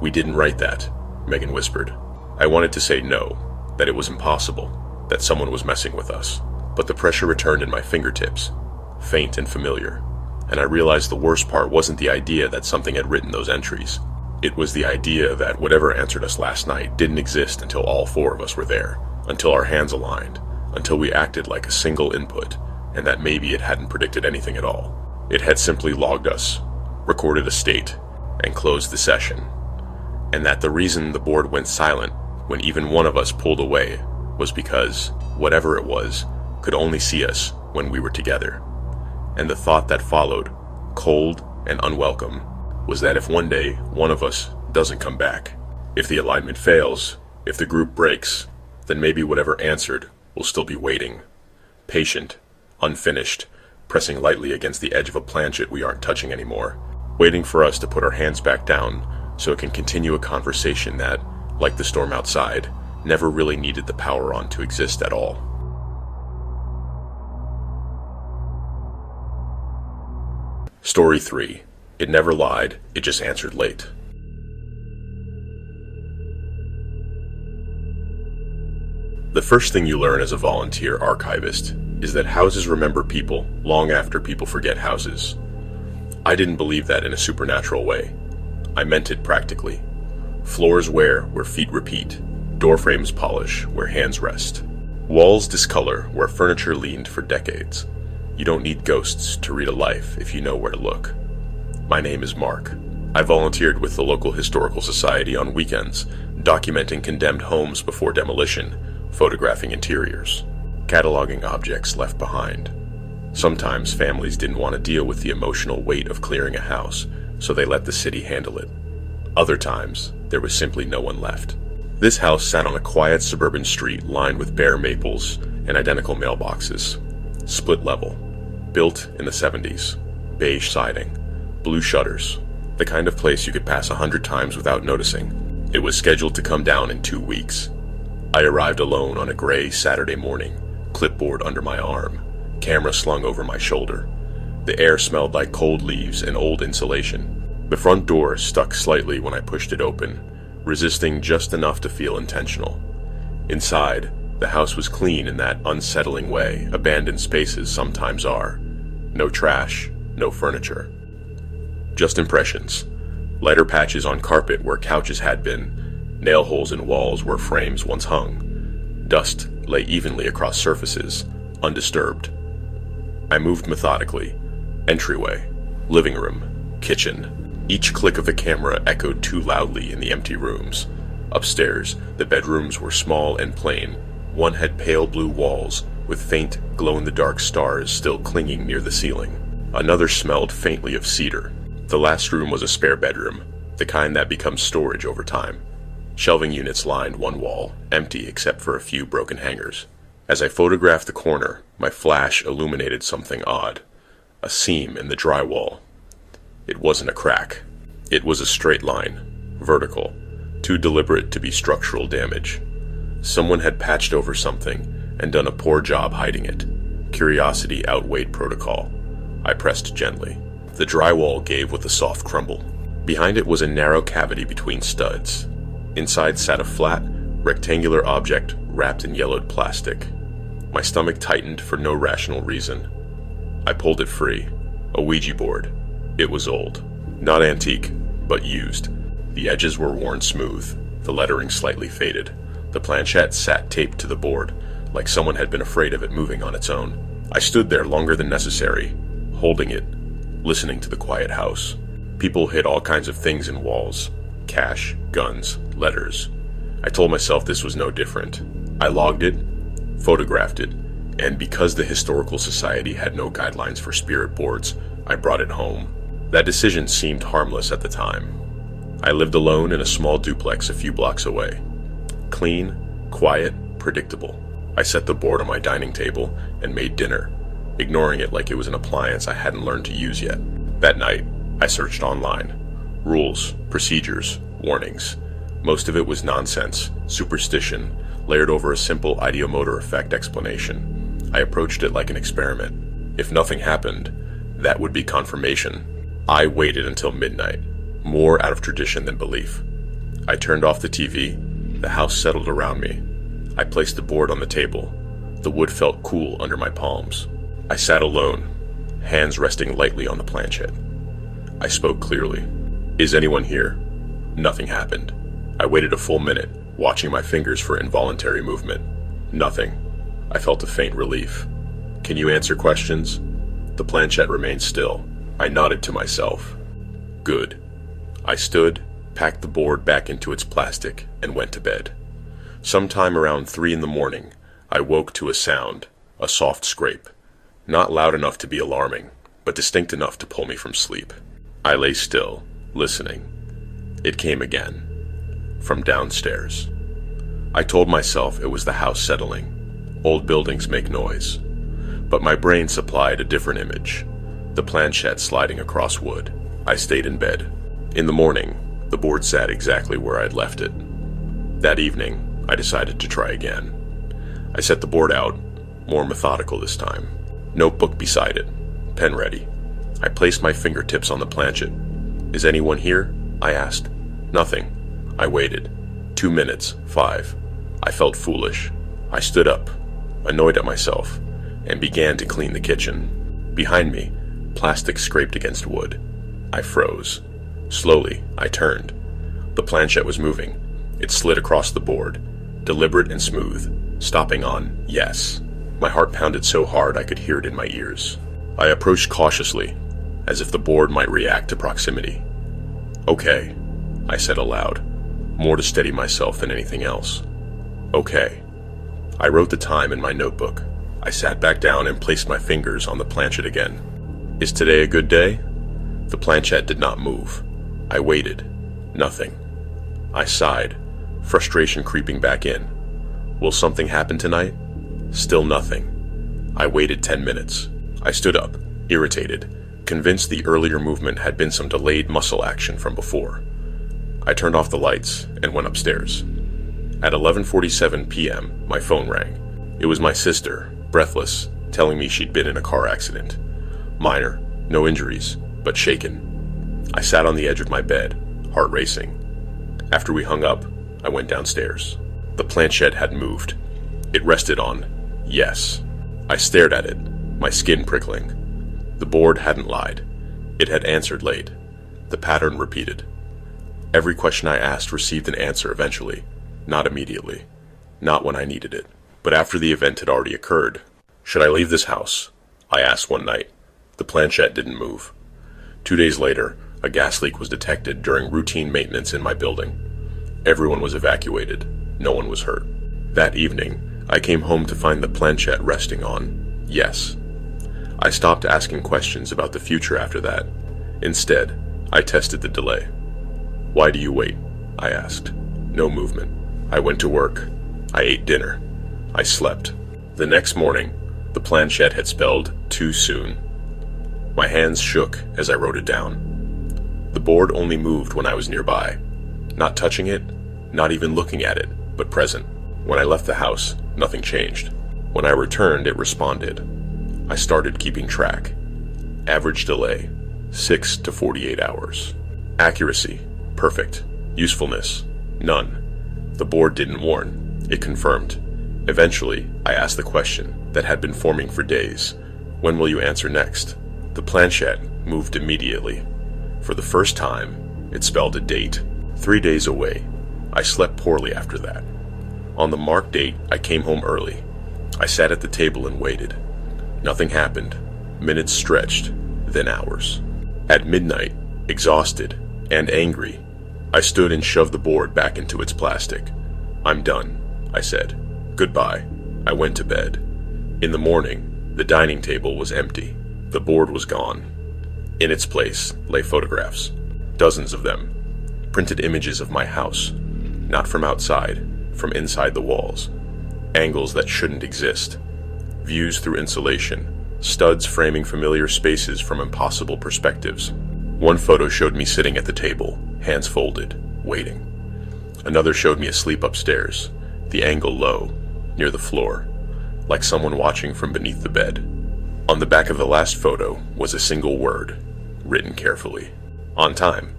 S1: "We didn't write that," Megan whispered. I wanted to say no, that it was impossible, that someone was messing with us. But the pressure returned in my fingertips, faint and familiar, and I realized the worst part wasn't the idea that something had written those entries. It was the idea that whatever answered us last night didn't exist until all 4 of us were there, until our hands aligned, until we acted like a single input, and that maybe it hadn't predicted anything at all. It had simply logged us, recorded a state, and closed the session. And that the reason the board went silent when even one of us pulled away was because, whatever it was, could only see us when we were together. And the thought that followed, cold and unwelcome, was that if one day one of us doesn't come back, if the alignment fails, if the group breaks, then maybe whatever answered will still be waiting, patient, unfinished, pressing lightly against the edge of a planchet we aren't touching anymore, waiting for us to put our hands back down so it can continue a conversation that, like the storm outside, never really needed the power on to exist at all. Story 3. It never lied, it just answered late. The first thing you learn as a volunteer archivist is that houses remember people long after people forget houses. I didn't believe that in a supernatural way. I meant it practically. Floors wear where feet repeat. Door frames polish where hands rest. Walls discolor where furniture leaned for decades. You don't need ghosts to read a life if you know where to look. My name is Mark. I volunteered with the local historical society on weekends, documenting condemned homes before demolition, photographing interiors, cataloging objects left behind. Sometimes families didn't want to deal with the emotional weight of clearing a house, so they let the city handle it. Other times, there was simply no one left. This house sat on a quiet suburban street lined with bare maples and identical mailboxes. Split level, built in the 70s, beige siding, blue shutters, the kind of place you could pass 100 times without noticing. It was scheduled to come down in 2 weeks. I arrived alone on a gray Saturday morning, clipboard under my arm, camera slung over my shoulder. The air smelled like cold leaves and old insulation. The front door stuck slightly when I pushed it open, resisting just enough to feel intentional. Inside, the house was clean in that unsettling way abandoned spaces sometimes are. No trash, no furniture. Just impressions. Lighter patches on carpet where couches had been, nail holes in walls where frames once hung. Dust lay evenly across surfaces, undisturbed. I moved methodically. Entryway, living room, kitchen. Each click of the camera echoed too loudly in the empty rooms. Upstairs, the bedrooms were small and plain. One had pale blue walls, with faint, glow-in-the-dark stars still clinging near the ceiling. Another smelled faintly of cedar. The last room was a spare bedroom, the kind that becomes storage over time. Shelving units lined one wall, empty except for a few broken hangers. As I photographed the corner, my flash illuminated something odd. A seam in the drywall. It wasn't a crack. It was a straight line, vertical, too deliberate to be structural damage. Someone had patched over something and done a poor job hiding it. Curiosity outweighed protocol. I pressed gently. The drywall gave with a soft crumble. Behind it was a narrow cavity between studs. Inside sat a flat, rectangular object wrapped in yellowed plastic. My stomach tightened for no rational reason. I pulled it free. A Ouija board. It was old. Not antique, but used. The edges were worn smooth, the lettering slightly faded. The planchette sat taped to the board, like someone had been afraid of it moving on its own. I stood there longer than necessary, holding it, listening to the quiet house. People hid all kinds of things in walls: cash, guns, letters. I told myself this was no different. I logged it, photographed it, and because the Historical Society had no guidelines for spirit boards, I brought it home. That decision seemed harmless at the time. I lived alone in a small duplex a few blocks away. Clean, quiet, predictable. I set the board on my dining table and made dinner, ignoring it like it was an appliance I hadn't learned to use yet. That night, I searched online. Rules, procedures, warnings. Most of it was nonsense, superstition, layered over a simple ideomotor effect explanation. I approached it like an experiment. If nothing happened, that would be confirmation. I waited until midnight, more out of tradition than belief. I turned off the TV. The house settled around me. I placed the board on the table. The wood felt cool under my palms. I sat alone, hands resting lightly on the planchette. I spoke clearly. "Is anyone here?" Nothing happened. I waited a full minute, watching my fingers for involuntary movement. Nothing. I felt a faint relief. "Can you answer questions?" The planchette remained still. I nodded to myself. Good. I stood, packed the board back into its plastic, and went to bed. Sometime around 3 in the morning, I woke to a sound, a soft scrape. Not loud enough to be alarming, but distinct enough to pull me from sleep. I lay still, listening. It came again. From downstairs. I told myself it was the house settling. Old buildings make noise. But my brain supplied a different image. The planchette sliding across wood. I stayed in bed. In the morning, the board sat exactly where I'd left it. That evening, I decided to try again. I set the board out, more methodical this time. Notebook beside it, pen ready. I placed my fingertips on the planchette. "Is anyone here?" I asked. Nothing. I waited. 2 minutes, 5. I felt foolish. I stood up, annoyed at myself, and began to clean the kitchen. Behind me, plastic scraped against wood. I froze. Slowly, I turned. The planchette was moving. It slid across the board, deliberate and smooth, stopping on yes. My heart pounded so hard I could hear it in my ears. I approached cautiously, as if the board might react to proximity. "Okay," I said aloud, more to steady myself than anything else. "Okay." I wrote the time in my notebook. I sat back down and placed my fingers on the planchette again. "Is today a good day?" The planchette did not move. I waited. Nothing. I sighed, frustration creeping back in. Will something happen tonight? Still nothing. I waited 10 minutes. I stood up, irritated, convinced the earlier movement had been some delayed muscle action from before. I turned off the lights and went upstairs. At 11:47 p.m., my phone rang. It was my sister, breathless, telling me she'd been in a car accident. Minor, no injuries, but shaken. I sat on the edge of my bed, heart racing. After we hung up, I went downstairs. The planchette had moved. It rested on yes. I stared at it, my skin prickling. The board hadn't lied. It had answered late. The pattern repeated. Every question I asked received an answer eventually, not immediately, not when I needed it. But after the event had already occurred. "Should I leave this house?" I asked one night. The planchette didn't move. 2 days later, a gas leak was detected during routine maintenance in my building. Everyone was evacuated. No one was hurt. That evening, I came home to find the planchette resting on yes. I stopped asking questions about the future after that. Instead, I tested the delay. "Why do you wait?" I asked. No movement. I went to work. I ate dinner. I slept. The next morning, the planchette had spelled too soon. My hands shook as I wrote it down. The board only moved when I was nearby. Not touching it, not even looking at it, but present. When I left the house, nothing changed. When I returned, it responded. I started keeping track. Average delay, 6 to 48 hours. Accuracy, perfect. Usefulness, none. The board didn't warn. It confirmed. Eventually, I asked the question that had been forming for days. When will you answer next? The planchette moved immediately. For the first time, it spelled a date. 3 days away. I slept poorly after that. On the marked date, I came home early. I sat at the table and waited. Nothing happened. Minutes stretched, then hours. At midnight, exhausted and angry, I stood and shoved the board back into its plastic. "I'm done," I said. "Goodbye." I went to bed. In the morning, the dining table was empty. The board was gone. In its place lay photographs, dozens of them, printed images of my house, not from outside, from inside the walls, angles that shouldn't exist, views through insulation, studs framing familiar spaces from impossible perspectives. One photo showed me sitting at the table, hands folded, waiting. Another showed me asleep upstairs, the angle low, near the floor, like someone watching from beneath the bed. On the back of the last photo was a single word, written carefully. On time.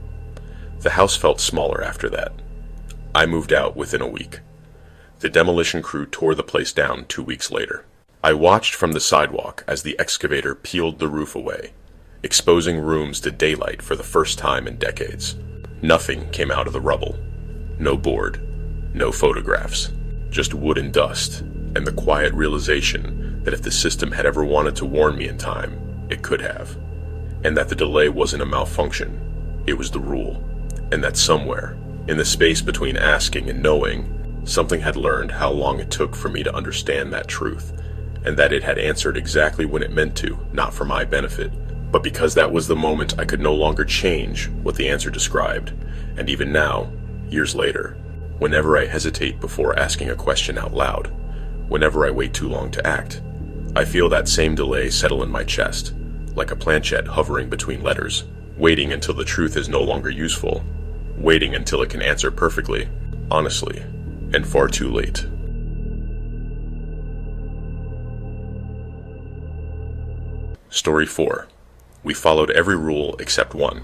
S1: The house felt smaller after that. I moved out within a week. The demolition crew tore the place down 2 weeks later. I watched from the sidewalk as the excavator peeled the roof away, exposing rooms to daylight for the first time in decades. Nothing came out of the rubble. No board, no photographs, just wood and dust, and the quiet realization that if the system had ever wanted to warn me in time, it could have. And that the delay wasn't a malfunction, it was the rule. And that somewhere, in the space between asking and knowing, something had learned how long it took for me to understand that truth, and that it had answered exactly when it meant to, not for my benefit, but because that was the moment I could no longer change what the answer described. And even now, years later, whenever I hesitate before asking a question out loud, whenever I wait too long to act, I feel that same delay settle in my chest, like a planchette hovering between letters, waiting until the truth is no longer useful, waiting until it can answer perfectly, honestly, and far too late. Story 4. We followed every rule except one.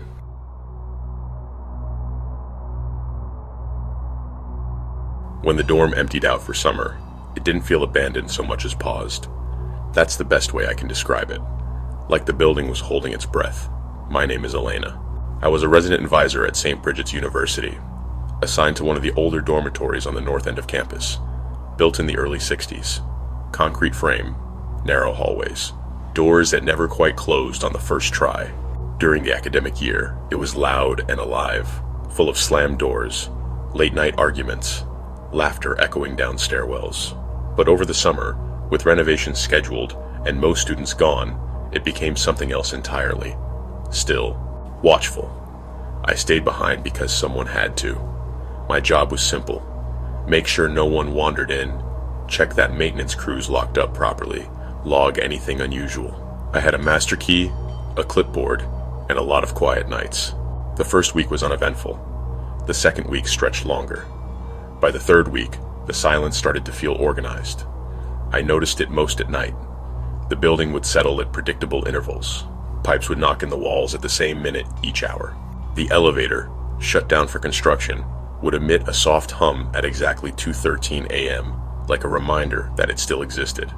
S1: When the dorm emptied out for summer, it didn't feel abandoned so much as paused. That's the best way I can describe it. Like the building was holding its breath. My name is Elena. I was a resident advisor at St. Bridget's University, assigned to one of the older dormitories on the north end of campus, built in the early 60s. Concrete frame, narrow hallways, doors that never quite closed on the first try. During the academic year, it was loud and alive, full of slammed doors, late-night arguments, laughter echoing down stairwells. But over the summer, with renovations scheduled and most students gone, it became something else entirely. Still, watchful. I stayed behind because someone had to. My job was simple. Make sure no one wandered in, check that maintenance crews locked up properly, log anything unusual. I had a master key, a clipboard, and a lot of quiet nights. The first week was uneventful. The second week stretched longer. By the third week, the silence started to feel organized. I noticed it most at night. The building would settle at predictable intervals. Pipes would knock in the walls at the same minute each hour. The elevator, shut down for construction, would emit a soft hum at exactly 2:13 a.m., like a reminder that it still existed.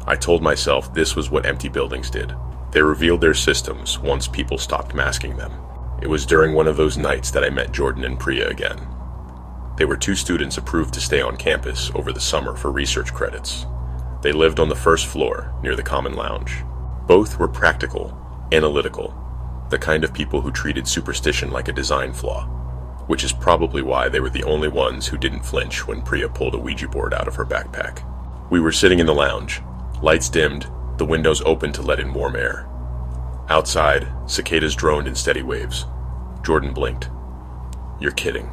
S1: I told myself this was what empty buildings did. They revealed their systems once people stopped masking them. It was during one of those nights that I met Jordan and Priya again. They were two students approved to stay on campus over the summer for research credits. They lived on the first floor, near the common lounge. Both were practical, analytical, the kind of people who treated superstition like a design flaw, which is probably why they were the only ones who didn't flinch when Priya pulled a Ouija board out of her backpack. We were sitting in the lounge, lights dimmed, the windows open to let in warm air. Outside, cicadas droned in steady waves. Jordan blinked. "You're kidding."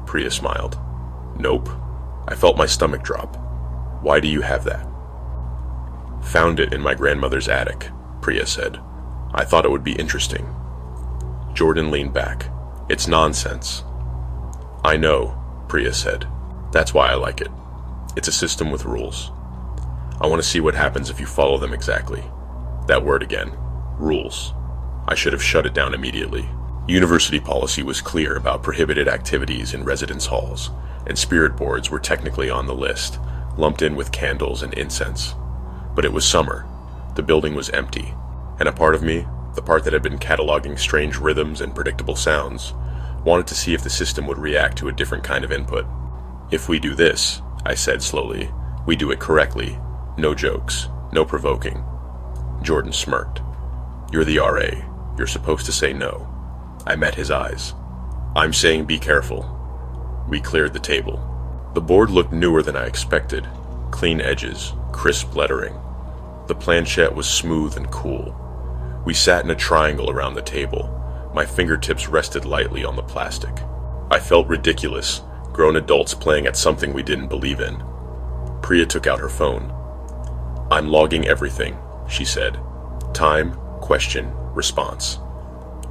S1: Priya smiled. "Nope." I felt my stomach drop. "Why do you have that?" "Found it in my grandmother's attic," Priya said. "I thought it would be interesting." Jordan leaned back. "It's nonsense." "I know," Priya said. "That's why I like it. It's a system with rules. I want to see what happens if you follow them exactly." That word again. Rules. I should have shut it down immediately. University policy was clear about prohibited activities in residence halls, and spirit boards were technically on the list, lumped in with candles and incense. But it was summer. The building was empty, and a part of me, the part that had been cataloging strange rhythms and predictable sounds, wanted to see if the system would react to a different kind of input. "If we do this," I said slowly, "we do it correctly. No jokes, no provoking. Jordan smirked. You're the RA. You're supposed to say no. I met his eyes. I'm saying be careful. We cleared the table. The board looked newer than I expected. Clean edges, crisp lettering. The planchette was smooth and cool. We sat in a triangle around the table. My fingertips rested lightly on the plastic. I felt ridiculous, grown adults playing at something we didn't believe in. Priya took out her phone. I'm logging everything, she said. Time, question, response.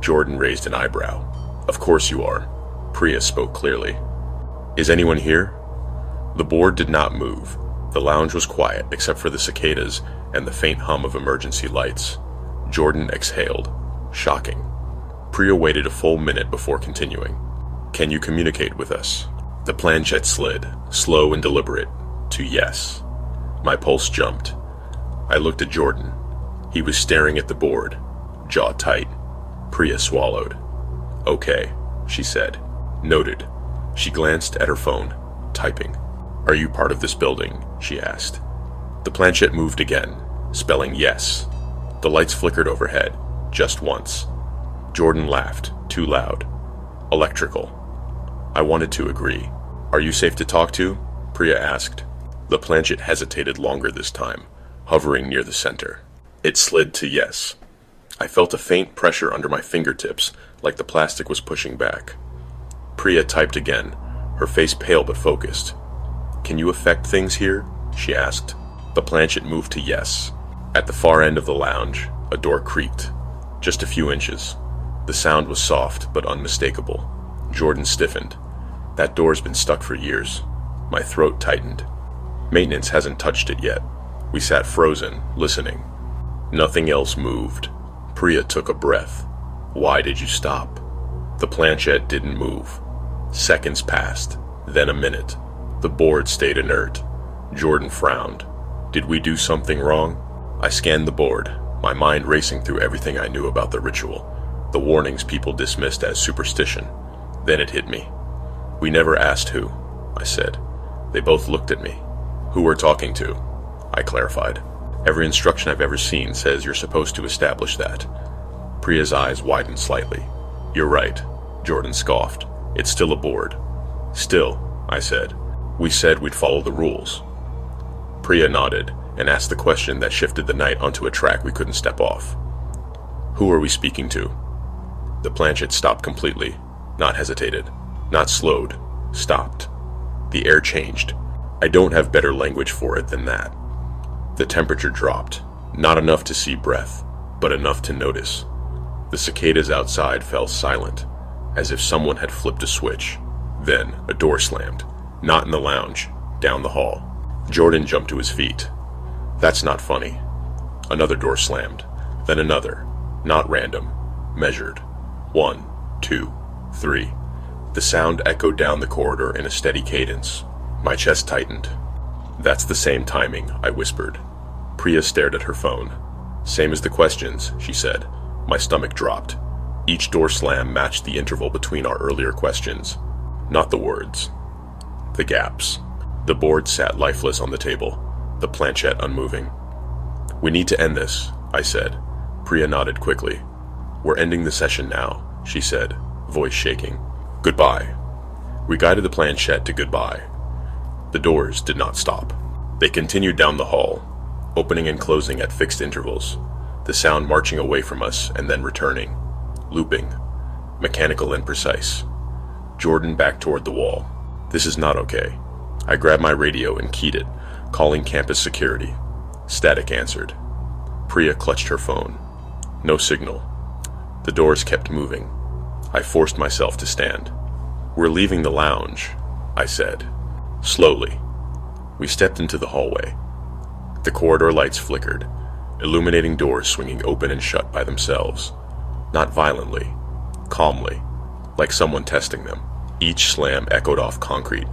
S1: Jordan raised an eyebrow. Of course you are. Priya spoke clearly. Is anyone here? The board did not move. The lounge was quiet except for the cicadas and the faint hum of emergency lights. Jordan exhaled. Shocking. Priya waited a full minute before continuing. Can you communicate with us? The planchette slid, slow and deliberate, to yes. My pulse jumped. I looked at Jordan. He was staring at the board, jaw tight. Priya swallowed. Okay, she said. Noted. She glanced at her phone, typing. Are you part of this building? She asked. The planchette moved again, spelling yes. The lights flickered overhead, just once. Jordan laughed, too loud. Electrical. I wanted to agree. Are you safe to talk to? Priya asked. The planchette hesitated longer this time, hovering near the center. It slid to yes. I felt a faint pressure under my fingertips, like the plastic was pushing back. Priya typed again, her face pale but focused. Can you affect things here? She asked. The planchette moved to yes. At the far end of the lounge, a door creaked. Just a few inches. The sound was soft but unmistakable. Jordan stiffened. That door's been stuck for years. My throat tightened. Maintenance hasn't touched it yet. We sat frozen, listening. Nothing else moved. Priya took a breath. Why did you stop? The planchette didn't move. Seconds passed, then a minute. The board stayed inert. Jordan frowned. Did we do something wrong? I scanned the board, my mind racing through everything I knew about the ritual, the warnings people dismissed as superstition. Then it hit me. We never asked who, I said. They both looked at me. Who we're talking to, I clarified. Every instruction I've ever seen says you're supposed to establish that. Priya's eyes widened slightly. You're right, Jordan scoffed. It's still a board. Still, I said. We said we'd follow the rules. Priya nodded and asked the question that shifted the night onto a track we couldn't step off. Who are we speaking to? The planchette stopped completely, not hesitated, not slowed, stopped. The air changed. I don't have better language for it than that. The temperature dropped, not enough to see breath, but enough to notice. The cicadas outside fell silent, as if someone had flipped a switch. Then a door slammed, not in the lounge, down the hall. Jordan jumped to his feet. That's not funny. Another door slammed, then another, not random, measured. 1, 2, 3. The sound echoed down the corridor in a steady cadence. My chest tightened. That's the same timing, I whispered. Priya stared at her phone. Same as the questions, she said. My stomach dropped. Each door slam matched the interval between our earlier questions. Not the words. The gaps. The board sat lifeless on the table, the planchette unmoving. We need to end this, I said. Priya nodded quickly. We're ending the session now, she said, voice shaking. Goodbye. We guided the planchette to goodbye. The doors did not stop. They continued down the hall, opening and closing at fixed intervals, the sound marching away from us and then returning, looping, mechanical and precise. Jordan backed toward the wall. This is not okay. I grabbed my radio and keyed it, calling campus security. Static answered. Priya clutched her phone. No signal. The doors kept moving. I forced myself to stand. We're leaving the lounge, I said. Slowly. We stepped into the hallway. The corridor lights flickered, illuminating doors swinging open and shut by themselves. Not violently, calmly, like someone testing them. Each slam echoed off concrete,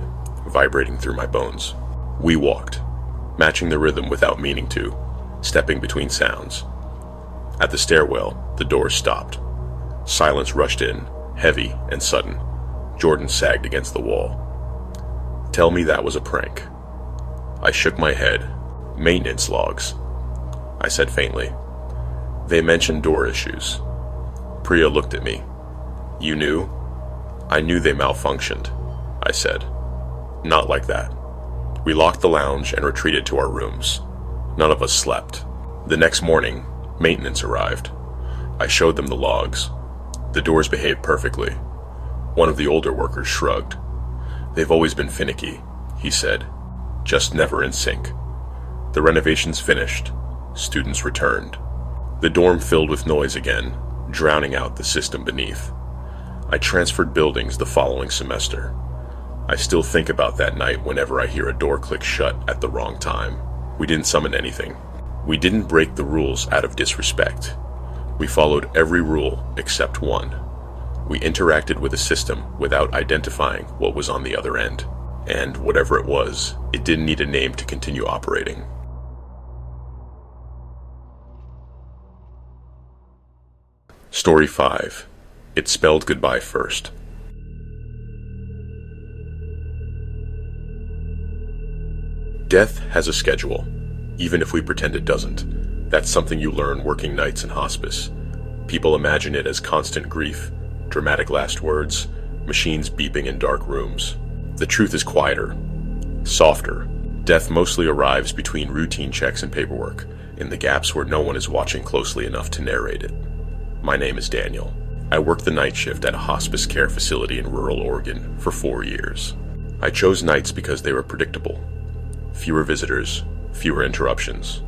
S1: vibrating through my bones. We walked, matching the rhythm without meaning to, stepping between sounds. At the stairwell, the doors stopped. Silence rushed in, heavy and sudden. Jordan sagged against the wall. Tell me that was a prank. I shook my head. Maintenance logs, I said faintly. They mentioned door issues. Priya looked at me. You knew? I knew they malfunctioned, I said. Not like that. We locked the lounge and retreated to our rooms. None of us slept. The next morning, maintenance arrived. I showed them the logs. The doors behaved perfectly. One of the older workers shrugged. They've always been finicky, he said, just never in sync. The renovations finished. Students returned. The dorm filled with noise again, drowning out the system beneath. I transferred buildings the following semester. I still think about that night whenever I hear a door click shut at the wrong time. We didn't summon anything. We didn't break the rules out of disrespect. We followed every rule except one. We interacted with a system without identifying what was on the other end. And whatever it was, it didn't need a name to continue operating. Story 5. It spelled goodbye first. Death has a schedule, even if we pretend it doesn't. That's something you learn working nights in hospice. People imagine it as constant grief, dramatic last words, machines beeping in dark rooms. The truth is quieter, softer. Death mostly arrives between routine checks and paperwork, in the gaps where no one is watching closely enough to narrate it. My name is Daniel. I worked the night shift at a hospice care facility in rural Oregon for 4 years. I chose nights because they were predictable. Fewer visitors, fewer interruptions.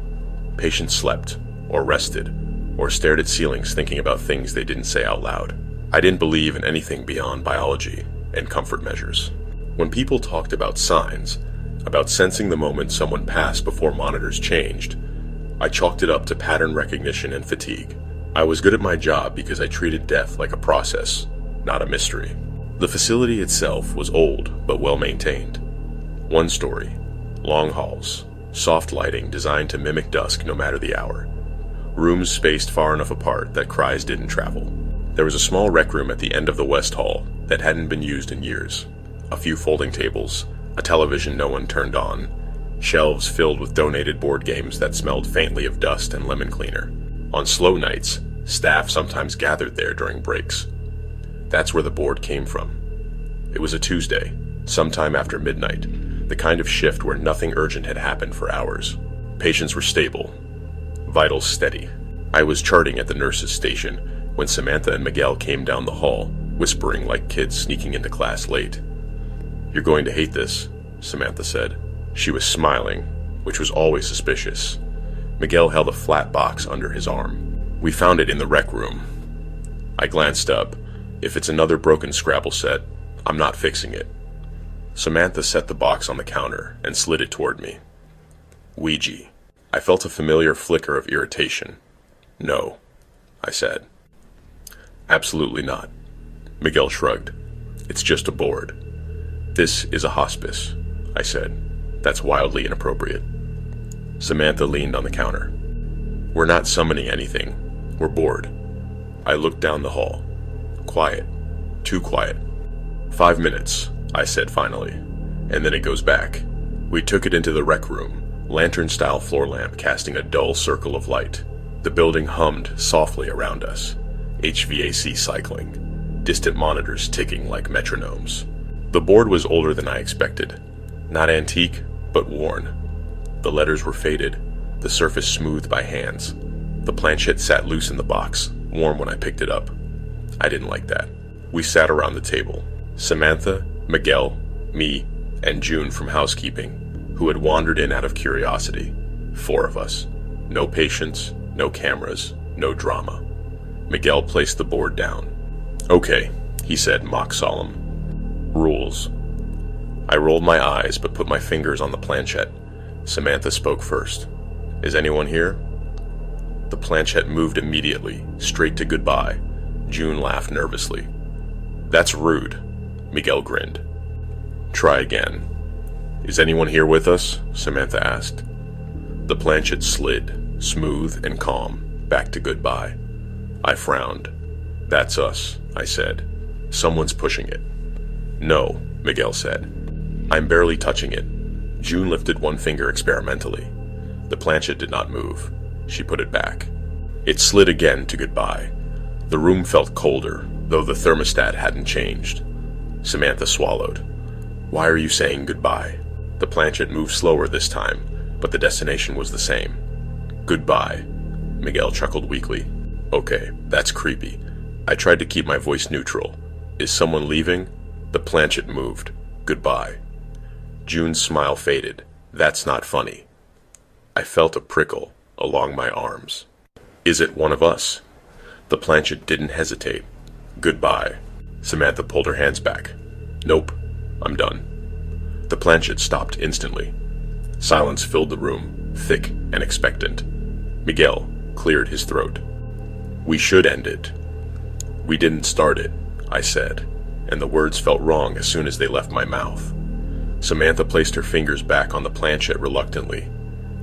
S1: Patients slept, or rested, or stared at ceilings thinking about things they didn't say out loud. I didn't believe in anything beyond biology and comfort measures. When people talked about signs, about sensing the moment someone passed before monitors changed, I chalked it up to pattern recognition and fatigue. I was good at my job because I treated death like a process, not a mystery. The facility itself was old but well maintained. One story, long halls, soft lighting designed to mimic dusk no matter the hour. Rooms spaced far enough apart that cries didn't travel. There was a small rec room at the end of the west hall that hadn't been used in years. A few folding tables, a television no one turned on, shelves filled with donated board games that smelled faintly of dust and lemon cleaner. On slow nights, staff sometimes gathered there during breaks. That's where the board came from. It was a Tuesday, sometime after midnight, the kind of shift where nothing urgent had happened for hours. Patients were stable, vitals steady. I was charting at the nurse's station when Samantha and Miguel came down the hall, whispering like kids sneaking into class late. "You're going to hate this," Samantha said. She was smiling, which was always suspicious. Miguel held a flat box under his arm. "We found it in the rec room." I glanced up. If it's another broken Scrabble set, I'm not fixing it. Samantha set the box on the counter and slid it toward me. Ouija. I felt a familiar flicker of irritation. "No," I said. "Absolutely not." Miguel shrugged. "It's just a board." "This is a hospice," I said. "That's wildly inappropriate." Samantha leaned on the counter. "We're not summoning anything. We're bored." I looked down the hall. Quiet. Too quiet. 5 minutes, I said finally, and then it goes back. We took it into the rec room, lantern-style floor lamp casting a dull circle of light. The building hummed softly around us, HVAC cycling, distant monitors ticking like metronomes. The board was older than I expected. Not antique, but worn. The letters were faded, the surface smoothed by hands. The planchette sat loose in the box, warm when I picked it up. I didn't like that. We sat around the table. Samantha, Miguel, me, and June from housekeeping, who had wandered in out of curiosity. 4 of us. No patients, no cameras, no drama. Miguel placed the board down. "Okay," he said, mock solemn. "Rules." I rolled my eyes but put my fingers on the planchette. Samantha spoke first. "Is anyone here?" The planchette moved immediately, straight to goodbye. June laughed nervously. "That's rude," Miguel grinned. "Try again." "Is anyone here with us?" Samantha asked. The planchette slid, smooth and calm, back to goodbye. I frowned. "That's us," I said. "Someone's pushing it." "No," Miguel said. "I'm barely touching it." June lifted one finger experimentally. The planchette did not move. She put it back. It slid again to goodbye. The room felt colder, though the thermostat hadn't changed. Samantha swallowed. Why are you saying goodbye? The planchette moved slower this time, but the destination was the same. Goodbye. Miguel chuckled weakly. Okay, that's creepy. I tried to keep my voice neutral. Is someone leaving? The planchette moved. Goodbye. June's smile faded. That's not funny. I felt a prickle along my arms. Is it one of us? The planchette didn't hesitate. Goodbye. Samantha pulled her hands back. Nope, I'm done. The planchette stopped instantly. Silence filled the room, thick and expectant. Miguel cleared his throat. We should end it. We didn't start it, I said, and the words felt wrong as soon as they left my mouth. Samantha placed her fingers back on the planchette reluctantly.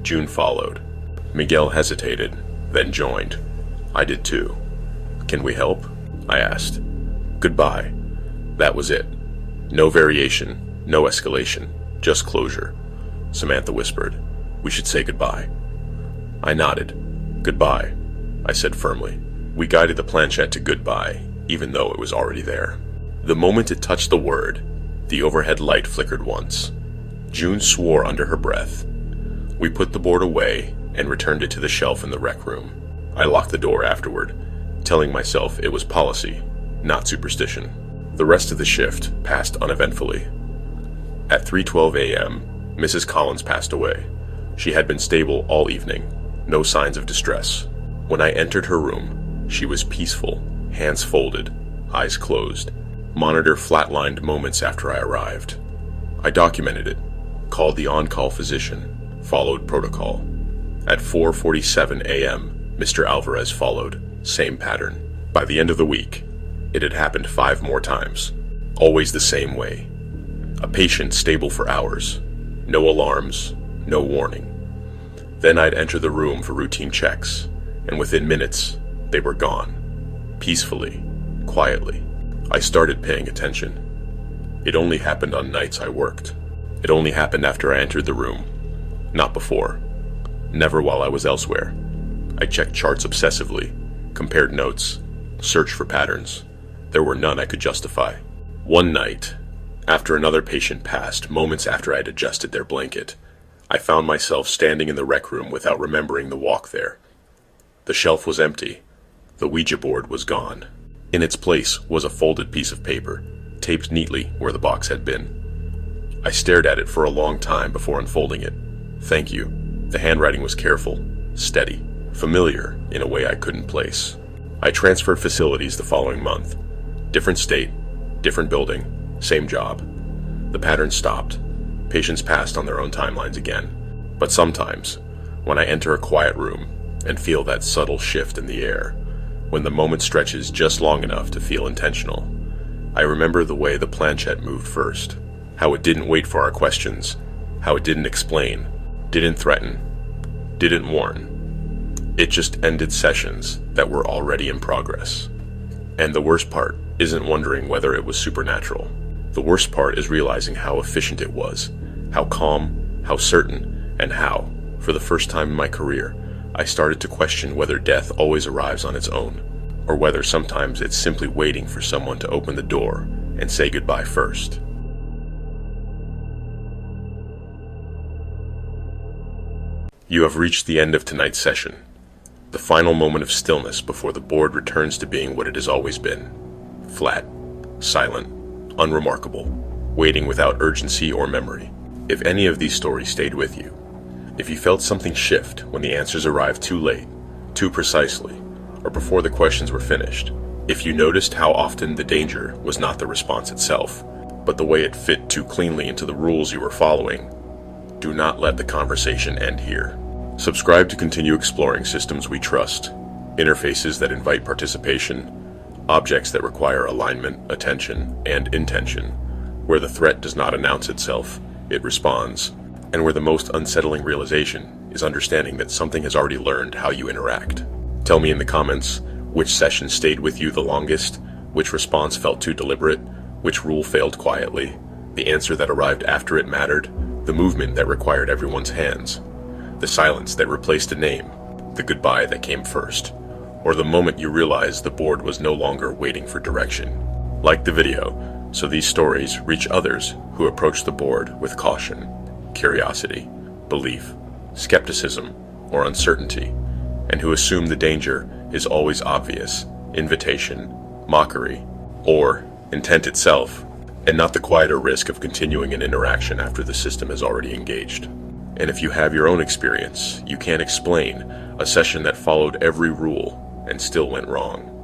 S1: June followed. Miguel hesitated, then joined. I did too. Can we help? I asked. Goodbye. That was it. No variation, no escalation, just closure. Samantha whispered. We should say goodbye. I nodded. Goodbye, I said firmly. We guided the planchette to goodbye, even though it was already there. The moment it touched the word, the overhead light flickered once. June swore under her breath. We put the board away and returned it to the shelf in the rec room. I locked the door afterward, telling myself it was policy, not superstition. The rest of the shift passed uneventfully. At 3:12 a.m., Mrs. Collins passed away. She had been stable all evening, no signs of distress. When I entered her room, she was peaceful, hands folded, eyes closed. Monitor flatlined moments after I arrived. I documented it, called the on-call physician, followed protocol. At 4:47 a.m., Mr. Alvarez followed, same pattern. By the end of the week, it had happened 5 more times, always the same way. A patient stable for hours, no alarms, no warning. Then I'd enter the room for routine checks, and within minutes, they were gone. Peacefully, quietly. I started paying attention. It only happened on nights I worked. It only happened after I entered the room, not before. Never while I was elsewhere. I checked charts obsessively, compared notes, searched for patterns. There were none I could justify. One night, after another patient passed, moments after I'd adjusted their blanket, I found myself standing in the rec room without remembering the walk there. The shelf was empty. The Ouija board was gone. In its place was a folded piece of paper, taped neatly where the box had been. I stared at it for a long time before unfolding it. Thank you. The handwriting was careful, steady, familiar in a way I couldn't place. I transferred facilities the following month. Different state, different building, same job. The pattern stopped. Patients passed on their own timelines again. But sometimes, when I enter a quiet room and feel that subtle shift in the air, when the moment stretches just long enough to feel intentional, I remember the way the planchette moved first. How it didn't wait for our questions. How it didn't explain. Didn't threaten. Didn't warn. It just ended sessions that were already in progress. And the worst part isn't wondering whether it was supernatural. The worst part is realizing how efficient it was, how calm, how certain, and how, for the first time in my career, I started to question whether death always arrives on its own, or whether sometimes it's simply waiting for someone to open the door and say goodbye first. You have reached the end of tonight's session, the final moment of stillness before the board returns to being what it has always been: flat, silent, unremarkable, waiting without urgency or memory. If any of these stories stayed with you, if you felt something shift when the answers arrived too late, too precisely, or before the questions were finished, if you noticed how often the danger was not the response itself, but the way it fit too cleanly into the rules you were following, do not let the conversation end here. Subscribe to continue exploring systems we trust, interfaces that invite participation, objects that require alignment, attention, and intention, where the threat does not announce itself, it responds, and where the most unsettling realization is understanding that something has already learned how you interact. Tell me in the comments which session stayed with you the longest, which response felt too deliberate, which rule failed quietly, the answer that arrived after it mattered, the movement that required everyone's hands, the silence that replaced a name, the goodbye that came first, or the moment you realize the board was no longer waiting for direction. Like the video, so these stories reach others who approach the board with caution, curiosity, belief, skepticism, or uncertainty, and who assume the danger is always obvious, invitation, mockery, or intent itself, and not the quieter risk of continuing an interaction after the system is already engaged. And if you have your own experience, you can't explain a session that followed every rule and still went wrong.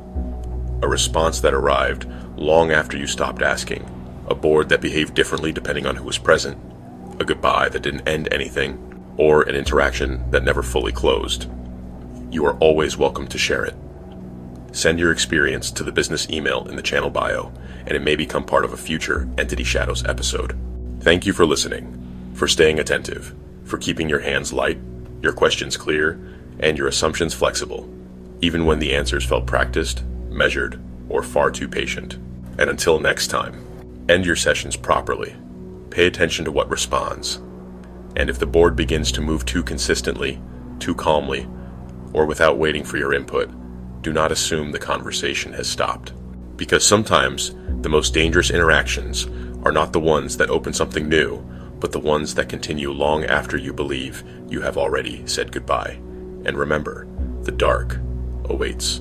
S1: A response that arrived long after you stopped asking, a board that behaved differently depending on who was present, a goodbye that didn't end anything, or an interaction that never fully closed. You are always welcome to share it. Send your experience to the business email in the channel bio, and it may become part of a future Entity Shadows episode. Thank you for listening, for staying attentive, for keeping your hands light, your questions clear, and your assumptions flexible, even when the answers felt practiced, measured, or far too patient. And until next time, end your sessions properly. Pay attention to what responds. And if the board begins to move too consistently, too calmly, or without waiting for your input, do not assume the conversation has stopped. Because sometimes the most dangerous interactions are not the ones that open something new, but the ones that continue long after you believe you have already said goodbye. And remember, the dark awaits.